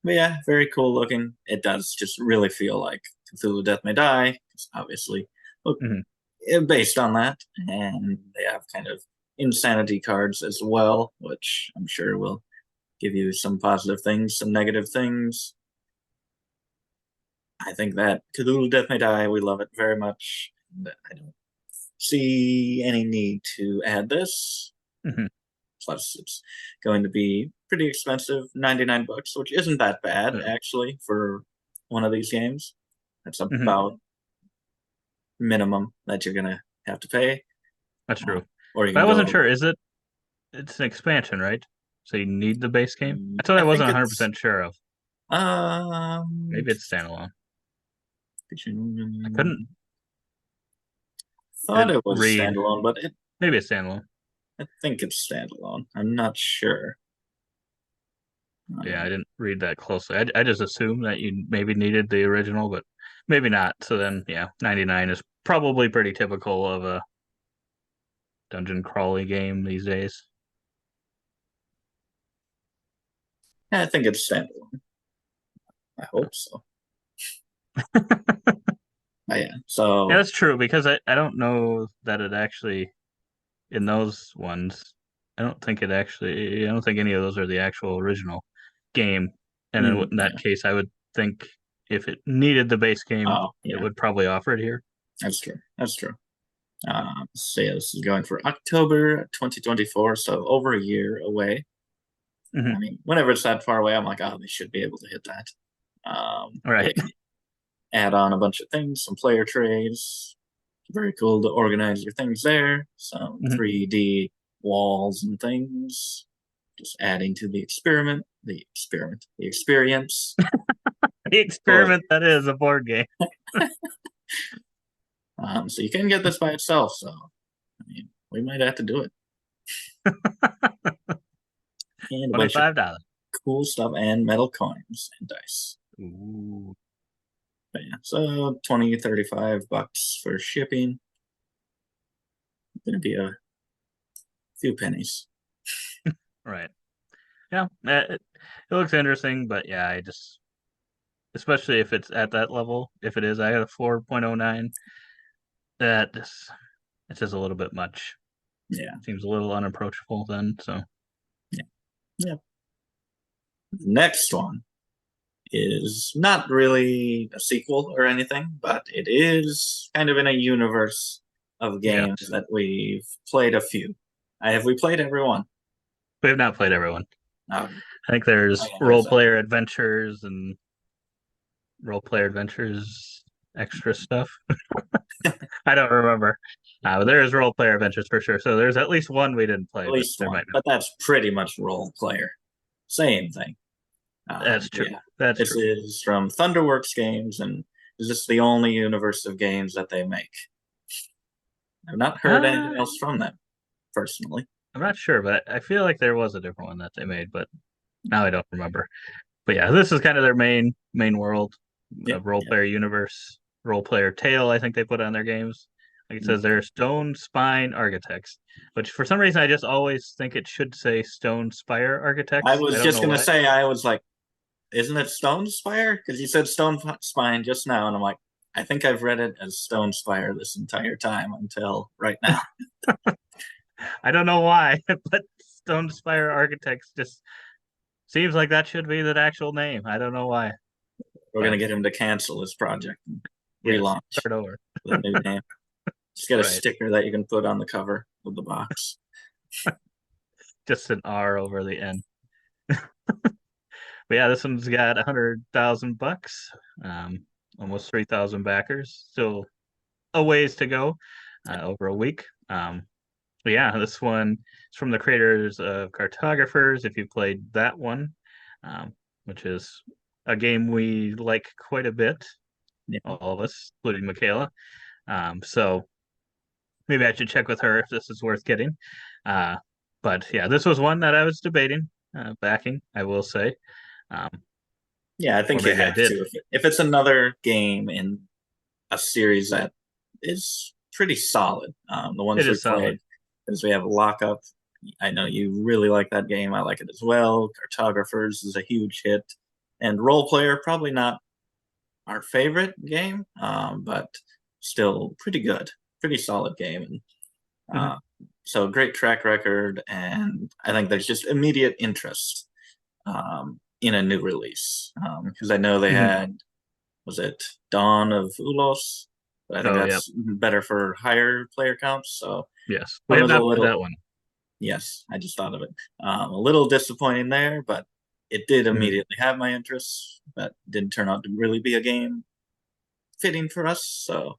Speaker 3: But yeah, very cool looking. It does just really feel like Cthulhu Death May Die, obviously, look,
Speaker 2: Mhm.
Speaker 3: based on that. And they have kind of insanity cards as well, which I'm sure will give you some positive things, some negative things. I think that Cthulhu Death May Die, we love it very much. I don't see any need to add this.
Speaker 2: Mhm.
Speaker 3: Plus, it's going to be pretty expensive, 99 bucks, which isn't that bad
Speaker 2: Yeah.
Speaker 3: actually for one of these games. That's
Speaker 2: Mhm.
Speaker 3: about minimum that you're gonna have to pay.
Speaker 2: That's true.
Speaker 3: Or you
Speaker 2: But
Speaker 3: can
Speaker 2: I wasn't
Speaker 3: go.
Speaker 2: sure. Is it? It's an expansion, right? So you need the base game. That's what I
Speaker 3: I think
Speaker 2: wasn't
Speaker 3: it's
Speaker 2: 100% sure of.
Speaker 3: um.
Speaker 2: Maybe it's standalone. I couldn't. I
Speaker 3: Thought
Speaker 2: didn't
Speaker 3: it was
Speaker 2: read.
Speaker 3: standalone, but
Speaker 2: Maybe it's standalone.
Speaker 3: I think it's standalone. I'm not sure.
Speaker 2: Yeah, I
Speaker 3: Um,
Speaker 2: didn't read that closely. I just assumed that you maybe needed the original, but maybe not. So then, yeah, 99 is probably pretty typical of a dungeon crawly game these days.
Speaker 3: I think it's standalone. I hope so. But yeah,
Speaker 2: Yeah,
Speaker 3: so
Speaker 2: that's true because I don't know that it actually in those ones. I don't think any of those are the actual original game. And in that
Speaker 3: yeah.
Speaker 2: case, I would think if it needed the base game,
Speaker 3: Oh,
Speaker 2: it
Speaker 3: yeah,
Speaker 2: would probably offer it here.
Speaker 3: that's true. That's true. So yeah, this is going for October 2024, so over a year away. I
Speaker 2: Hmm.
Speaker 3: mean, whenever it's that far away, I'm like, oh, they should be able to hit that.
Speaker 2: All
Speaker 3: Yeah,
Speaker 2: right.
Speaker 3: add on a bunch of things, some player trades. Very cool to organize your things there. Some
Speaker 2: Mhm.
Speaker 3: 3D walls and things. Just adding to the experience.
Speaker 2: The
Speaker 3: Cool.
Speaker 2: experiment that is a board game.
Speaker 3: So you can get this by itself. So I mean, we might have to do it. And a bunch of
Speaker 2: $25.
Speaker 3: cool stuff and metal coins and dice.
Speaker 2: Ooh.
Speaker 3: But yeah, so 20-35 bucks for shipping. Gonna be a few pennies.
Speaker 2: Right. Yeah. It looks interesting, but yeah, I just especially if it's at that level, if it is, I got a 4.09. That just it's just a little bit much.
Speaker 3: Yeah,
Speaker 2: Seems a little unapproachable then. So
Speaker 3: yeah, yeah. Next one is not really a sequel or anything, but it is kind of in a universe of
Speaker 2: yes,
Speaker 3: games that we've played a few. Have we played everyone?
Speaker 2: we have not played everyone.
Speaker 3: No.
Speaker 2: I think
Speaker 3: Oh,
Speaker 2: there's
Speaker 3: yeah,
Speaker 2: role
Speaker 3: there's
Speaker 2: player adventures and role player adventures extra stuff. I don't remember. But there is role player adventures for sure. So there's at least one we didn't
Speaker 3: at
Speaker 2: play, but
Speaker 3: least
Speaker 2: there
Speaker 3: one,
Speaker 2: might not.
Speaker 3: but that's pretty much role player. Same thing.
Speaker 2: That's true.
Speaker 3: Yeah,
Speaker 2: That's
Speaker 3: this
Speaker 2: true.
Speaker 3: is from Thunderworks Games, and is this the only universe of games that they make? I've not heard anything
Speaker 2: Uh,
Speaker 3: else from them personally.
Speaker 2: I'm not sure, but I feel like there was a different one that they made, but now I don't remember. But yeah, this is kind of their main world,
Speaker 3: Yep,
Speaker 2: role
Speaker 3: yep.
Speaker 2: player universe, role player tale. I think they put on their games. Like it says, they're Stonespine Architects, which for some reason I just always think it should say Stone Spire
Speaker 3: I
Speaker 2: Architects. I
Speaker 3: was
Speaker 2: don't
Speaker 3: just
Speaker 2: know
Speaker 3: gonna
Speaker 2: why.
Speaker 3: say, I was like, isn't it Stone Spire? Because you said Stone Spine just now, and I'm like, I think I've read it as Stone Spire this entire time until right now.
Speaker 2: I don't know why, but Stone Spire Architects just seems like that should be the actual name. I don't know why,
Speaker 3: We're gonna
Speaker 2: but
Speaker 3: get him to cancel his project and
Speaker 2: yes,
Speaker 3: relaunch
Speaker 2: start over.
Speaker 3: with a new name. Just get a
Speaker 2: Right,
Speaker 3: sticker that you can put on the cover of the box.
Speaker 2: just an R over the N. But yeah, this one's got 100,000 bucks, almost 3,000 backers. Still a ways to go,
Speaker 3: Yeah.
Speaker 2: over a week. But yeah, this one is from the creators of Cartographers. If you played that one, which is a game we like quite a bit,
Speaker 3: Yeah.
Speaker 2: all of us, including Michaela. So maybe I should check with her if this is worth getting. Uh, but yeah, this was one that I was debating backing, I will say. Um,
Speaker 3: Yeah, I
Speaker 2: or
Speaker 3: think you
Speaker 2: maybe I
Speaker 3: have
Speaker 2: did.
Speaker 3: to. If it's another game in a series that is pretty solid, the
Speaker 2: It
Speaker 3: ones we
Speaker 2: is solid.
Speaker 3: played, because we have Lockup. I know you really like that game. I like it as well. Cartographers is a huge hit. And Role Player, probably not our favorite game, but still pretty good. Pretty solid game. And
Speaker 2: Mhm.
Speaker 3: uh, so great track record. And I think there's just immediate interest in a new release. Because I know they
Speaker 2: Mhm.
Speaker 3: had, was it Dawn of Ulos? But I think
Speaker 2: Oh, yep.
Speaker 3: that's better for higher player counts. So
Speaker 2: Yes.
Speaker 3: I
Speaker 2: We have
Speaker 3: was a
Speaker 2: not played
Speaker 3: little,
Speaker 2: that one.
Speaker 3: yes, I just thought of it. A little disappointing there, but it did
Speaker 2: Mhm.
Speaker 3: immediately have my interest. But didn't turn out to really be a game fitting for us. So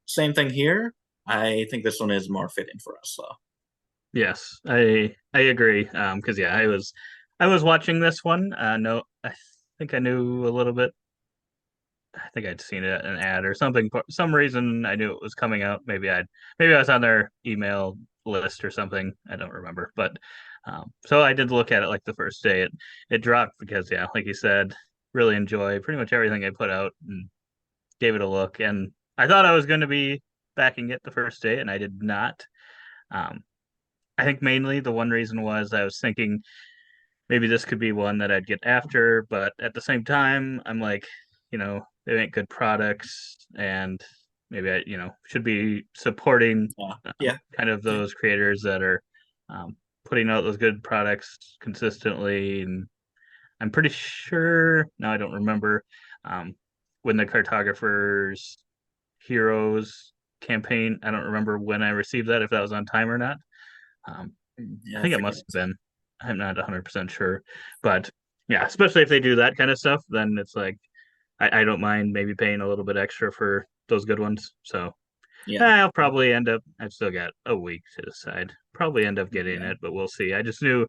Speaker 3: same thing here. I think this one is more fitting for us. So
Speaker 2: Yes, I agree. Because yeah, I was watching this one. No, I think I knew a little bit. I think I'd seen it an ad or something. For some reason, I knew it was coming out. Maybe I was on their email list or something. I don't remember. But so I did look at it like the first day. It dropped because yeah, like you said, really enjoy pretty much everything I put out and gave it a look. And I thought I was going to be backing it the first day, and I did not. Um, I think mainly the one reason was I was thinking maybe this could be one that I'd get after, but at the same time, I'm like, they make good products, and maybe I should be supporting
Speaker 3: Yeah.
Speaker 2: kind of those creators that are putting out those good products consistently. And I'm pretty sure now I don't remember when the Cartographers Heroes campaign. I don't remember when I received that, if that was on time or not.
Speaker 3: Yeah,
Speaker 2: I think it must have been. I'm not 100% sure, but yeah, especially if they do that kind of stuff, then it's like I don't mind maybe paying a little bit extra for those good ones. So
Speaker 3: yeah.
Speaker 2: I'll probably end up. I've still got a week to decide. Probably end up getting
Speaker 3: Yeah.
Speaker 2: it, but we'll see. I just knew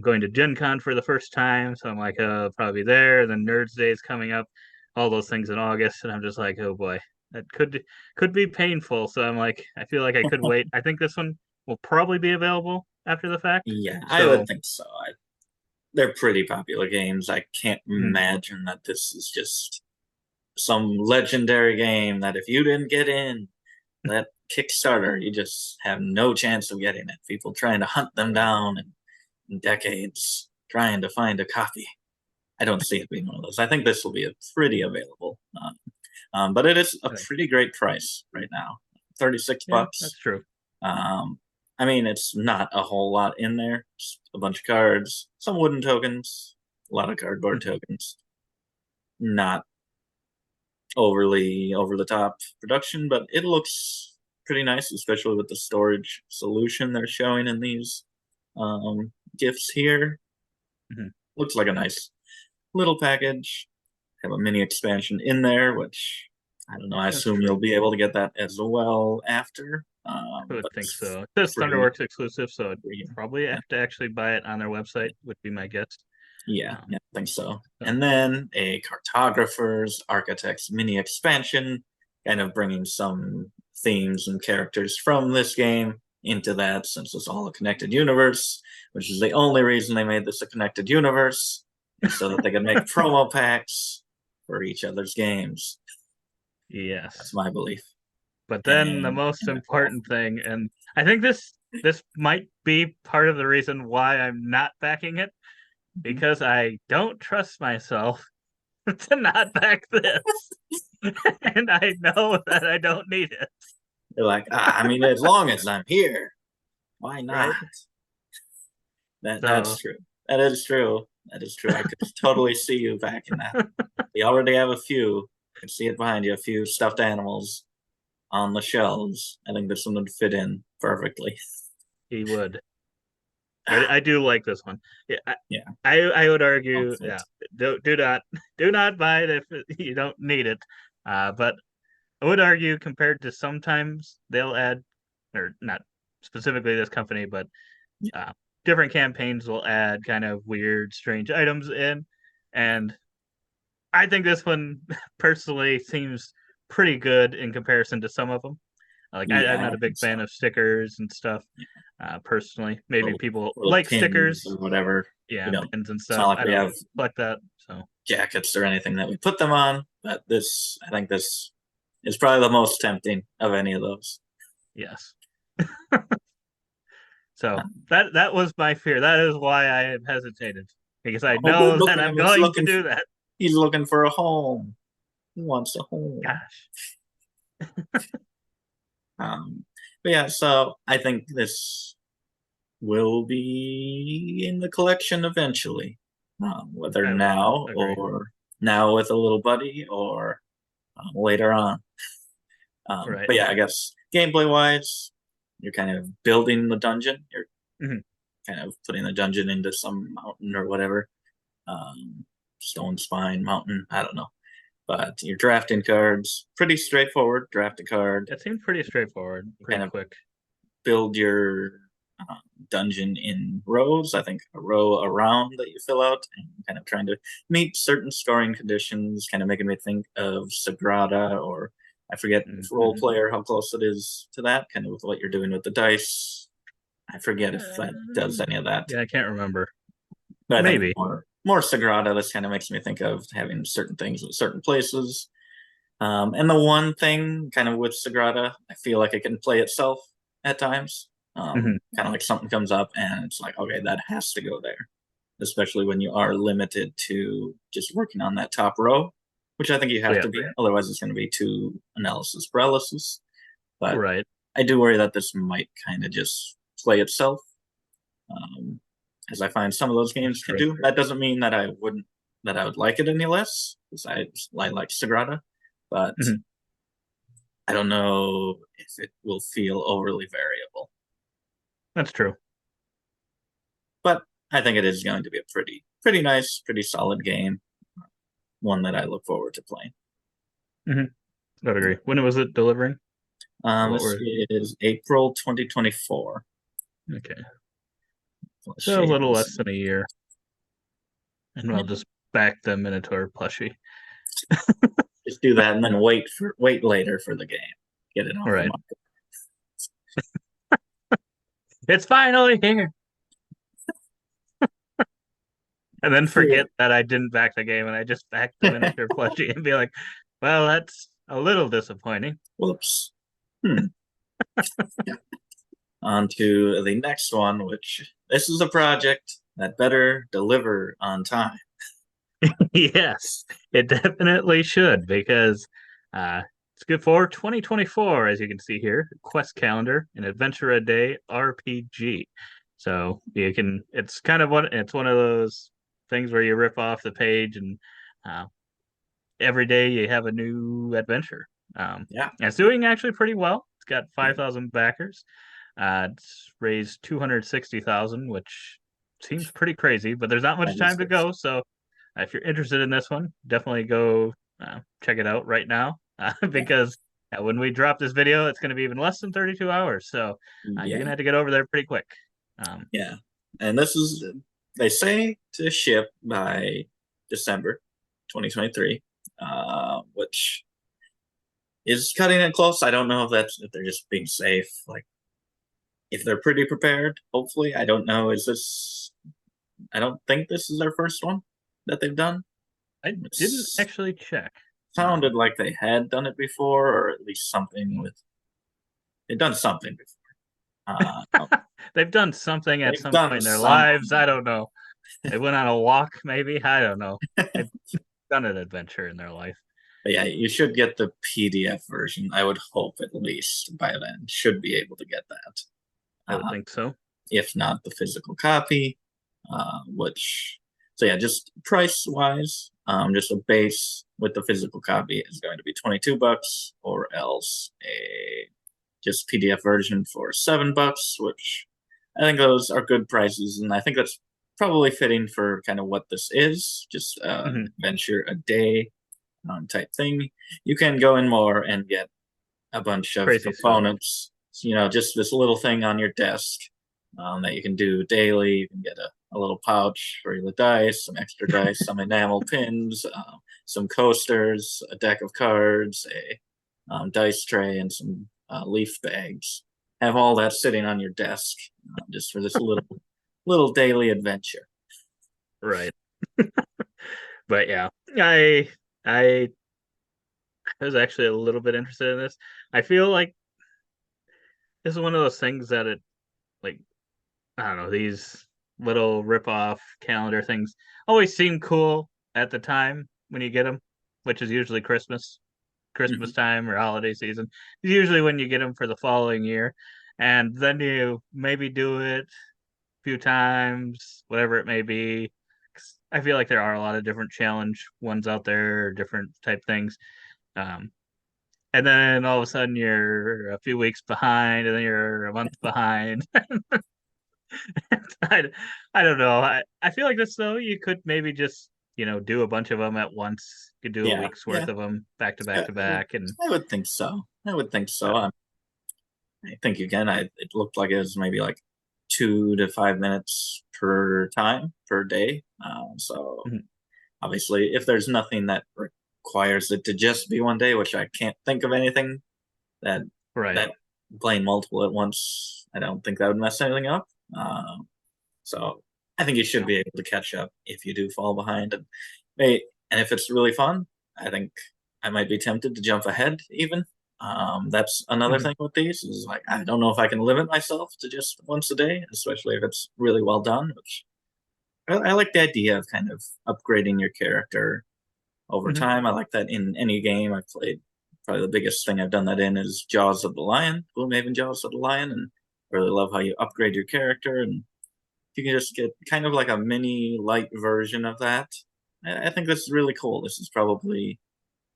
Speaker 2: going to Gen Con for the first time, so I'm like, oh, probably there. Then Nerds Day is coming up, all those things in August, and I'm just like, oh boy, that could be painful. So I'm like, I feel like I could wait. I think this one will probably be available after the fact.
Speaker 3: Yeah, I
Speaker 2: So
Speaker 3: would think so. They're pretty popular games. I can't
Speaker 2: mhm.
Speaker 3: imagine that this is just some legendary game that if you didn't get in that Kickstarter, you just have no chance of getting it. People trying to hunt them down in decades, trying to find a copy. I don't see it being one of those. I think this will be a pretty available, but it is a pretty great price right now. 36
Speaker 2: yeah,
Speaker 3: bucks.
Speaker 2: that's true.
Speaker 3: I mean, it's not a whole lot in there. Just a bunch of cards, some wooden tokens, a lot of cardboard tokens. Not overly over the top production, but it looks pretty nice, especially with the storage solution they're showing in these gifts here.
Speaker 2: Mhm.
Speaker 3: Looks like a nice little package. Have a mini expansion in there, which I don't know. I
Speaker 2: That's
Speaker 3: assume
Speaker 2: true.
Speaker 3: you'll be able to get that as well after.
Speaker 2: I would
Speaker 3: But
Speaker 2: think so. It says
Speaker 3: free.
Speaker 2: Thunderworks exclusive, so I'd
Speaker 3: Free.
Speaker 2: probably have to actually buy it on their website, would be my guess.
Speaker 3: Yeah, I think so.
Speaker 2: So.
Speaker 3: And then a Cartographers Architects mini expansion, kind of bringing some themes and characters from this game into that, since it's all a connected universe, which is the only reason they made this a connected universe, so that they could make promo packs for each other's games.
Speaker 2: Yes.
Speaker 3: That's my belief.
Speaker 2: But then the most important thing, and I think this might be part of the reason why I'm not backing it, because I don't trust myself to not back this. And I know that I don't need it.
Speaker 3: They're like, I mean, as long as I'm here, why not?
Speaker 2: Right?
Speaker 3: That's true. That is true. That is true. I could totally see you backing that. You already have a few. I can see it behind you, a few stuffed animals on the shelves. I think this one would fit in perfectly.
Speaker 2: He would. I do like this one.
Speaker 3: Yeah.
Speaker 2: I would argue, yeah, do not buy it if you don't need it. But I would argue, compared to sometimes they'll add, or not specifically this company, but different campaigns will add kind of weird, strange items in, and I think this one personally seems pretty good in comparison to some of them. Like I'm not a big fan of stickers and stuff. Personally, maybe people like stickers
Speaker 3: or whatever.
Speaker 2: Yeah, pins and
Speaker 3: It's
Speaker 2: stuff.
Speaker 3: not like
Speaker 2: I
Speaker 3: we
Speaker 2: don't
Speaker 3: have
Speaker 2: like that. So
Speaker 3: jackets or anything that we put them on, but I think this is probably the most tempting of any of those.
Speaker 2: yes. So that was my fear. That is why I have hesitated, because I know that I'm going to do that.
Speaker 3: He's looking for a home. He wants a home.
Speaker 2: Gosh.
Speaker 3: But yeah, so I think this will be in the collection eventually, whether now or now with a little buddy or later on.
Speaker 2: Right.
Speaker 3: But yeah, I guess gameplay wise, you're kind of building the dungeon. You're kind of putting the dungeon into some mountain or whatever. Stonespine Mountain, I don't know. But you're drafting cards. Pretty straightforward. Draft a card.
Speaker 2: It seemed pretty straightforward. Pretty quick.
Speaker 3: Build your dungeon in rows. I think a row around that you fill out, and kind of trying to meet certain scoring conditions. Kind of making me think of Sagrada, or I forget Role Player, how close it is to that. Kind of with what you're doing with the dice. I forget if that does any of that.
Speaker 2: Yeah, I can't remember.
Speaker 3: But
Speaker 2: maybe
Speaker 3: more Sagrada. This kind of makes me think of having certain things at certain places. And the one thing kind of with Sagrada, I feel like it can play itself at times. Kind of like something comes up and it's like, okay, that has to go there. Especially when you are limited to just working on that top row. which I think you have
Speaker 2: Yeah.
Speaker 3: to be. Otherwise, it's going to be too analysis paralysis. But
Speaker 2: Right.
Speaker 3: I do worry that this might kind of just play itself, as I find some of those games can do. That doesn't mean that I would like it any less, because I like Sagrada, but I don't know if it will feel overly variable.
Speaker 2: That's true.
Speaker 3: But I think it is going to be a pretty nice, pretty solid game. One that I look forward to playing.
Speaker 2: I'd agree. When was it delivering?
Speaker 3: This is April 2024.
Speaker 2: Okay. So a little less than a year. And I'll just back the Minotaur plushie.
Speaker 3: Just do that and then wait later for the game. Get it off the market.
Speaker 2: It's finally here. And then forget that I didn't back the game and I just backed the Minotaur plushie and be like, well, that's a little disappointing.
Speaker 3: Whoops. On to the next one, which this is a project that better deliver on time.
Speaker 2: Yes, it definitely should, because it's good for 2024, as you can see here. Quest calendar, an adventure a day RPG. So you can, it's kind of it's one of those things where you rip off the page and every day you have a new adventure.
Speaker 3: Yeah,
Speaker 2: it's doing actually pretty well. It's got 5,000 backers. It's raised 260,000, which seems pretty crazy, but there's not much time to go. So if you're interested in this one, definitely go check it out right now, because when we drop this video, it's going to be even less than 32 hours. So you're going to have to get over there pretty quick.
Speaker 3: Yeah, and this is, they say, to ship by December 2023, which is cutting it close. I don't know if they're just being safe. Like, if they're pretty prepared, hopefully. I don't know. I don't think this is their first one that they've done.
Speaker 2: I didn't actually check.
Speaker 3: Sounded like they had done it before, or at least something they've done something before.
Speaker 2: They've done something at some point in their lives. I don't know. They went on a walk, maybe. I don't know. They've done an adventure in their life.
Speaker 3: But yeah, you should get the PDF version. I would hope at least by then should be able to get that.
Speaker 2: I would think so.
Speaker 3: If not the physical copy, so yeah, just price wise, just a base with the physical copy is going to be $22, or else a just PDF version for $7, which I think those are good prices, and I think that's probably fitting for kind of what this is, just adventure a day type thing. You can go in more and get a bunch of components. Just this little thing on your desk that you can do daily. You can get a little pouch for the dice, some extra dice, some enamel pins, some coasters, a deck of cards, a dice tray, and some leaf bags. Have all that sitting on your desk just for this little daily adventure.
Speaker 2: Right. But yeah, I was actually a little bit interested in this. I feel like this is one of those things that I don't know, these little rip-off calendar things always seem cool at the time when you get them, which is usually Christmas time or holiday season. Usually when you get them for the following year, and then you maybe do it a few times, whatever it may be. I feel like there are a lot of different challenge ones out there, different type things. And then all of a sudden you're a few weeks behind, and then you're a month behind. I don't know. I feel like this, though, you could maybe just do a bunch of them at once. You could do a week's worth of them back to back. And
Speaker 3: I would think so. I think again, it looked like it was maybe like 2 to 5 minutes per day. So obviously, if there's nothing that requires it to just be one day, which I can't think of anything that playing multiple at once, I don't think that would mess anything up. So I think you should be able to catch up if you do fall behind, and if it's really fun, I think I might be tempted to jump ahead even. That's another thing with these, is like, I don't know if I can limit myself to just once a day, especially if it's really well done, which I like the idea of kind of upgrading your character over
Speaker 2: Mhm.
Speaker 3: time. I like that in any game I've played. Probably the biggest thing I've done that in is Jaws of the Lion, Gloomhaven Jaws of the Lion, and I really love how you upgrade your character, and you can just get kind of like a mini light version of that. I think this is really cool. This is probably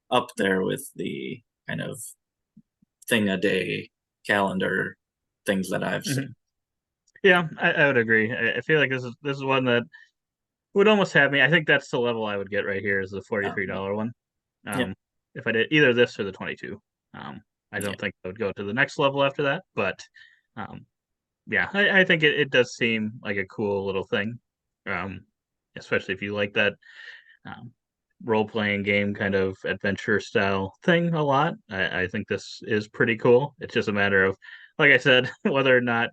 Speaker 3: up there with the kind of thing a day calendar things that I've seen.
Speaker 2: Mhm. Yeah, I would agree. I feel like this is one that would almost have me. I think that's the level I would get right here is the
Speaker 3: Yeah.
Speaker 2: $43 one.
Speaker 3: Yeah.
Speaker 2: If I did either this or the 22. I
Speaker 3: Yeah.
Speaker 2: don't think I would go to the next level after that, but um, yeah, I think it does seem like a cool little thing. Um, Especially if you like that um, role playing game kind of adventure style thing a lot. I think this is pretty cool. It's just a matter of, like I said, whether or not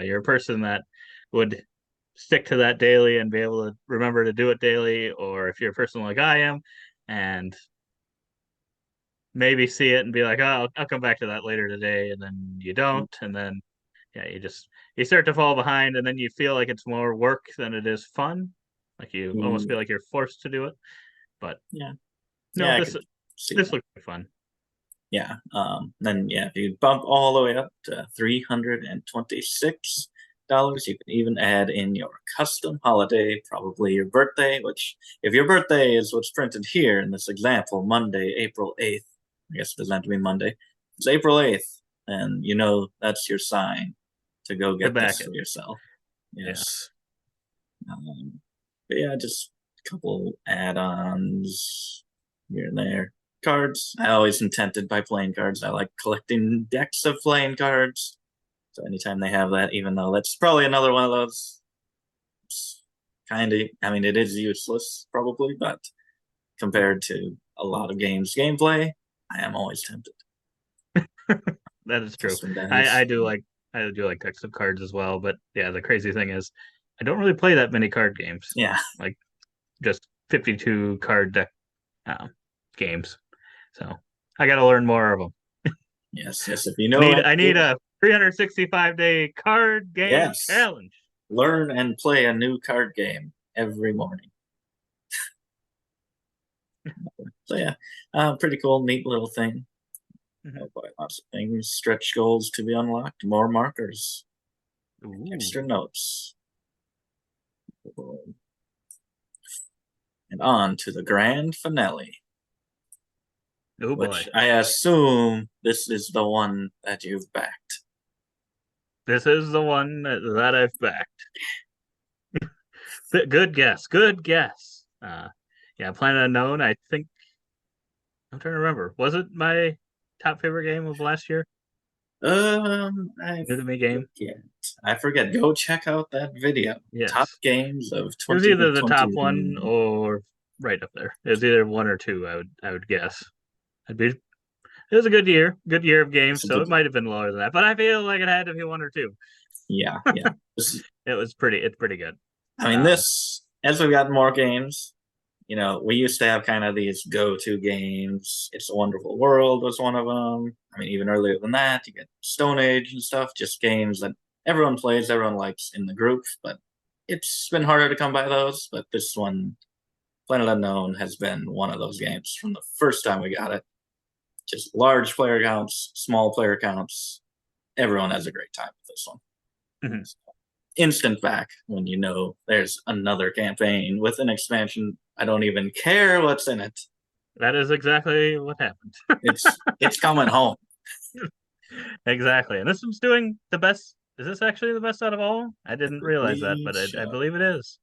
Speaker 2: you're a person that would stick to that daily and be able to remember to do it daily, or if you're a person like I am and maybe see it and be like, oh, I'll come back to that later today, and then you don't, and then yeah, you start to fall behind, and then you feel like it's more work than it is fun. Like you almost
Speaker 3: Mm,
Speaker 2: feel like you're forced to do it. But
Speaker 3: yeah.
Speaker 2: no,
Speaker 3: Yeah, I
Speaker 2: this
Speaker 3: could see
Speaker 2: this
Speaker 3: that.
Speaker 2: looks fun.
Speaker 3: Yeah. Then yeah, if you bump all the way up to $326, you can even add in your custom holiday, probably your birthday, which if your birthday is what's printed here in this example, Monday, April 8th, I guess it doesn't have to be Monday. It's April 8th, and you know that's your sign to go
Speaker 2: To
Speaker 3: get
Speaker 2: back
Speaker 3: this
Speaker 2: it.
Speaker 3: for yourself.
Speaker 2: Yeah.
Speaker 3: Yes. But yeah, just a couple add-ons here and there. Cards. I always am tempted by playing cards. I like collecting decks of playing cards. So anytime they have that, even though that's probably another one of those kind of, I mean, it is useless probably, but compared to a lot of games gameplay, I am always tempted.
Speaker 2: That is true.
Speaker 3: Custom
Speaker 2: I
Speaker 3: dice.
Speaker 2: do like text of cards as well, but yeah, the crazy thing is I don't really play that many card games.
Speaker 3: Yeah.
Speaker 2: Like just 52 card deck um, games. So I got to learn more of them.
Speaker 3: Yes. Yes. If you know
Speaker 2: I need
Speaker 3: anything,
Speaker 2: a 365-day card game
Speaker 3: yes.
Speaker 2: challenge.
Speaker 3: Learn and play a new card game every morning. So yeah, pretty cool, neat little thing.
Speaker 2: Mhm.
Speaker 3: Oh boy, lots of things. Stretch goals to be unlocked. More markers.
Speaker 2: Ooh.
Speaker 3: Extra notes. And on to the grand finale,
Speaker 2: Oh boy.
Speaker 3: which I assume this is the one that you've backed.
Speaker 2: This is the one that I've backed. Good guess. Good guess. Yeah, Planet Unknown, I think I'm trying to remember. Was it my top favorite game of last year?
Speaker 3: I
Speaker 2: New to me game?
Speaker 3: forget. I forget. Go check out that video. Top
Speaker 2: Yes.
Speaker 3: games of
Speaker 2: It was either the top
Speaker 3: 2020.
Speaker 2: one or right up there. It was either one or two, I would guess. I'd be it was a good year of games,
Speaker 3: It's a
Speaker 2: so
Speaker 3: good
Speaker 2: it might have been lower than that. But I feel like it had to be one or two.
Speaker 3: Yeah, yeah.
Speaker 2: It's pretty good.
Speaker 3: I mean,
Speaker 2: Um,
Speaker 3: this as we've gotten more games, we used to have kind of these go-to games. It's a Wonderful World was one of them. I mean, even earlier than that, you get Stone Age and stuff. Just games that everyone plays, everyone likes in the group. But it's been harder to come by those. But this one, Planet Unknown, has been one of those games from the first time we got it. Just large player counts, small player counts. Everyone has a great time with this one.
Speaker 2: mhm.
Speaker 3: Instant back when you know there's another campaign with an expansion. I don't even care what's in it.
Speaker 2: That is exactly what happened.
Speaker 3: It's coming home.
Speaker 2: Exactly. And this one's doing the best. Is this actually the best out of all? I didn't realize that,
Speaker 3: Believe
Speaker 2: but I
Speaker 3: so.
Speaker 2: believe it is.